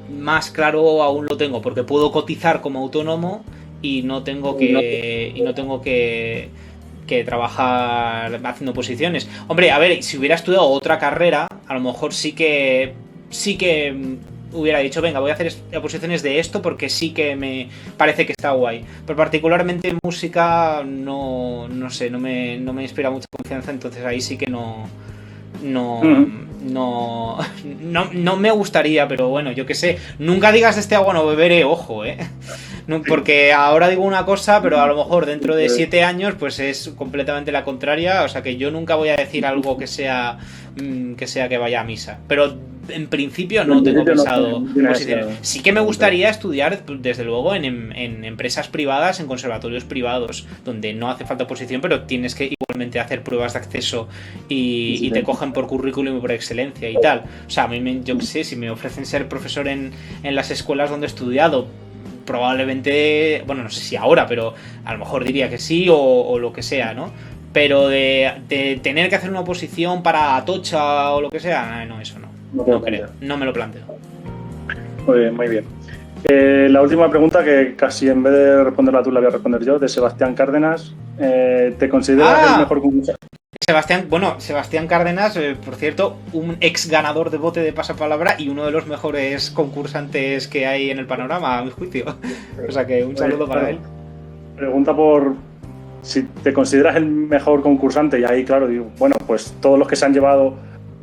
más claro aún lo tengo, porque puedo cotizar como autónomo y no tengo que trabajar haciendo posiciones. Hombre, a ver, si hubiera estudiado otra carrera, a lo mejor sí que hubiera dicho, venga, voy a hacer posiciones de esto porque sí que me parece que está guay. Pero particularmente en música no sé, no me inspira mucha confianza, entonces ahí sí que no me gustaría, pero bueno, yo qué sé. Nunca digas de este agua no beberé, ojo, no, porque ahora digo una cosa, pero a lo mejor dentro de 7 años pues es completamente la contraria. O sea que yo nunca voy a decir algo que sea que vaya a misa. Pero en principio no tengo pensado posiciones. Sí que me gustaría estudiar, desde luego, en empresas privadas, en conservatorios privados, donde no hace falta posición, pero tienes que igualmente hacer pruebas de acceso y te cogen por currículum y por excelencia y tal. O sea, a mí yo qué sé, si me ofrecen ser profesor en las escuelas donde he estudiado, probablemente, bueno, no sé si ahora, pero a lo mejor diría que sí o lo que sea, ¿no? Pero de tener que hacer una oposición para Atocha o lo que sea, no, eso no creo, no me lo planteo. Muy bien, muy bien. La última pregunta, que casi en vez de responderla tú la voy a responder yo, de Sebastián Cárdenas. ¿Te consideras el mejor concursante? Sebastián Cárdenas, por cierto, un ex ganador de bote de pasapalabra y uno de los mejores concursantes que hay en el panorama, a mi juicio. O sea que un saludo para él. Pregunta por si te consideras el mejor concursante, y ahí, claro, digo, bueno, pues todos los que se han llevado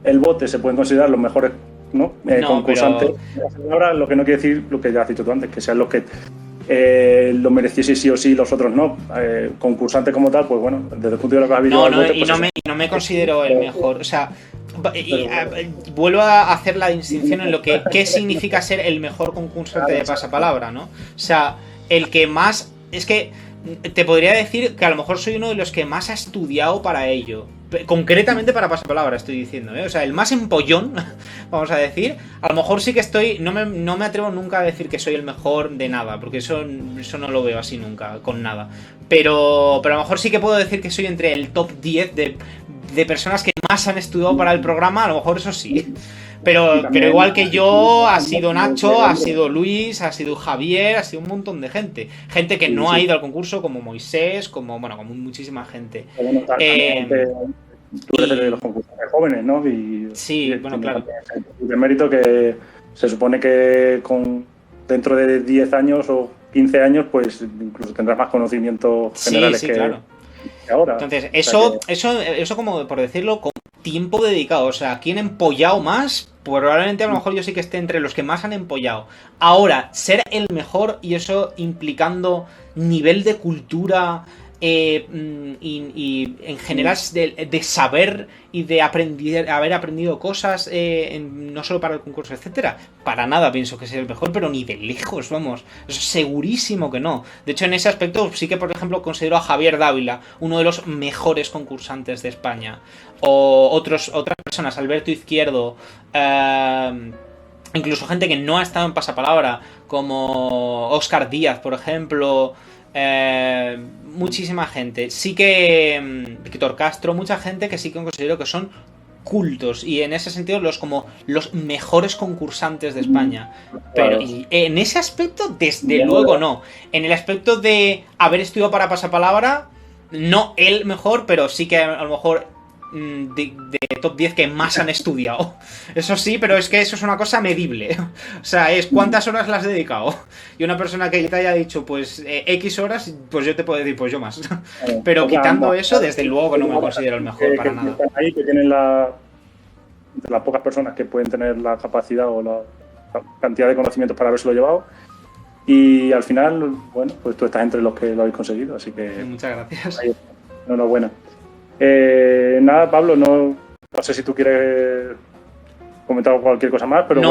el bote se pueden considerar los mejores, ¿no? Concursantes. Pero... Ahora, lo que no quiere decir lo que ya has dicho tú antes, que sean los que lo mereciese sí o sí, los otros no. Concursante como tal, pues bueno, desde el punto de vista que has visto bote, pues no me considero el mejor. O sea, vuelvo a hacer la distinción en lo que qué significa ser el mejor concursante de pasapalabra, ¿no? O sea, el que más... Es que te podría decir que a lo mejor soy uno de los que más ha estudiado para ello. Concretamente para pasapalabra estoy diciendo, O sea, el más empollón, vamos a decir. A lo mejor sí que estoy... No me atrevo nunca a decir que soy el mejor de nada, porque eso no lo veo así nunca, con nada. Pero a lo mejor sí que puedo decir que soy entre el top 10 de personas que más han estudiado para el programa, a lo mejor eso sí. Pero igual que yo, ha sido Nacho, ha sido Luis, ha sido Javier, ha sido un montón de gente. Gente que no ha ido al concurso, como Moisés, como muchísima gente. Tú eres de los concursantes jóvenes, ¿no? Sí, bueno, claro. De mérito que se supone que dentro de 10 años o 15 años, pues incluso tendrás más conocimientos generales claro. Que ahora. Entonces, eso como por decirlo, con tiempo dedicado. O sea, ¿quién ha empollado más? Probablemente a lo mejor yo sí que esté entre los que más han empollado. Ahora, ser el mejor, y eso implicando nivel de cultura y en general de saber y de haber aprendido cosas, no solo para el concurso, etcétera, para nada pienso que sea el mejor, pero ni de lejos, vamos, eso segurísimo que no. De hecho, en ese aspecto sí que, por ejemplo, considero a Javier Dávila uno de los mejores concursantes de España, o otras personas, Alberto Izquierdo, incluso gente que no ha estado en pasapalabra, como Óscar Díaz, por ejemplo. Muchísima gente. Sí que Víctor Castro, mucha gente que sí que considero que son cultos, y en ese sentido como los mejores concursantes de España. Pero y en ese aspecto, desde luego no. En el aspecto de haber estudiado para pasapalabra, no el mejor, pero sí que a lo mejor de top 10 que más han estudiado. Eso sí, pero es que eso es una cosa medible. O sea, es cuántas horas las has dedicado. Y una persona que te haya dicho, pues, X horas, pues yo te puedo decir, pues yo más. Pero quitando eso, desde luego que no me considero el mejor para nada. Ahí que tienen de las pocas personas que pueden tener la capacidad o la cantidad de conocimientos para habérselo llevado. Y al final, bueno, pues tú estás entre los que lo habéis conseguido, así que... Muchas gracias. Enhorabuena. Nada, Pablo, no sé si tú quieres comentar cualquier cosa más, pero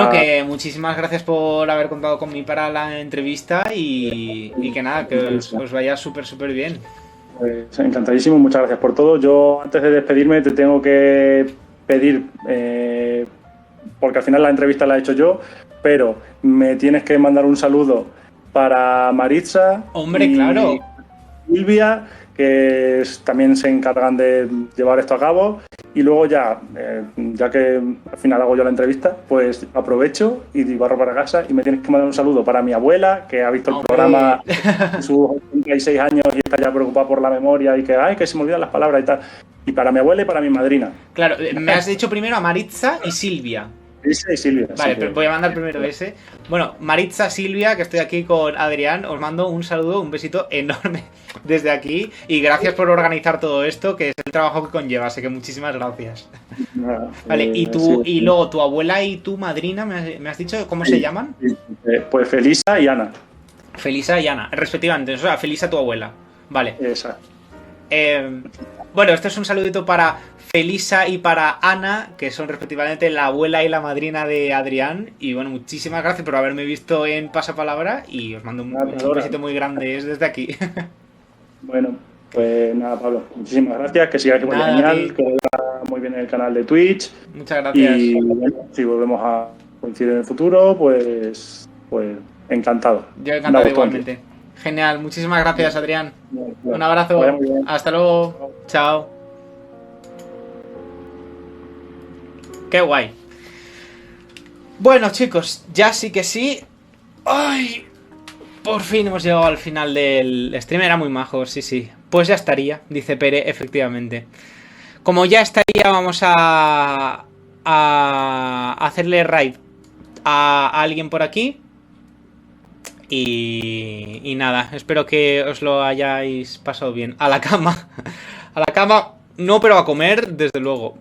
que muchísimas gracias por haber contado conmigo para la entrevista y que nada, que os vaya súper bien. Encantadísimo, muchas gracias por todo. Yo, antes de despedirme, te tengo que pedir, porque al final la entrevista la he hecho yo, pero me tienes que mandar un saludo para Maritza. Hombre, claro. Silvia, que también se encargan de llevar esto a cabo, Y luego ya que al final hago yo la entrevista, pues aprovecho y barro para casa y me tienes que mandar un saludo para mi abuela, que ha visto el programa en sus 86 años y está ya preocupada por la memoria y que se me olvidan las palabras y tal. Y para mi abuela y para mi madrina. Claro, me has dicho primero a Maritza y Silvia. Ese y Silvia. Vale, sí, pero voy a mandar primero ese. Bueno, Maritza, Silvia, que estoy aquí con Adrián, os mando un saludo, un besito enorme desde aquí y gracias por organizar todo esto, que es el trabajo que conlleva, así que muchísimas gracias. Vale, y luego tu abuela y tu madrina, ¿me has dicho cómo se llaman? Pues Felisa y Ana. Felisa y Ana, respectivamente, o sea, Felisa tu abuela. Vale. Exacto. Bueno, esto es un saludito para Felisa y para Ana, que son respectivamente la abuela y la madrina de Adrián. Y bueno, muchísimas gracias por haberme visto en Pasapalabra y os mando un besito muy grande desde aquí. Bueno, pues nada, Pablo, muchísimas gracias, que sigáis muy genial, que vaya muy bien el canal de Twitch. Muchas gracias. Y bueno, si volvemos a coincidir en el futuro, pues encantado. Yo encantado igualmente. Genial, muchísimas gracias, Adrián. Un abrazo. Hasta luego. Chao. Qué guay. Bueno, chicos, ya sí que sí. ¡Ay! Por fin hemos llegado al final del stream. Era muy majo, sí. Pues ya estaría, dice Pere, efectivamente. Como ya estaría, vamos a hacerle raid a alguien por aquí. Y nada, espero que os lo hayáis pasado bien. A la cama. A la cama, no, pero a comer, desde luego.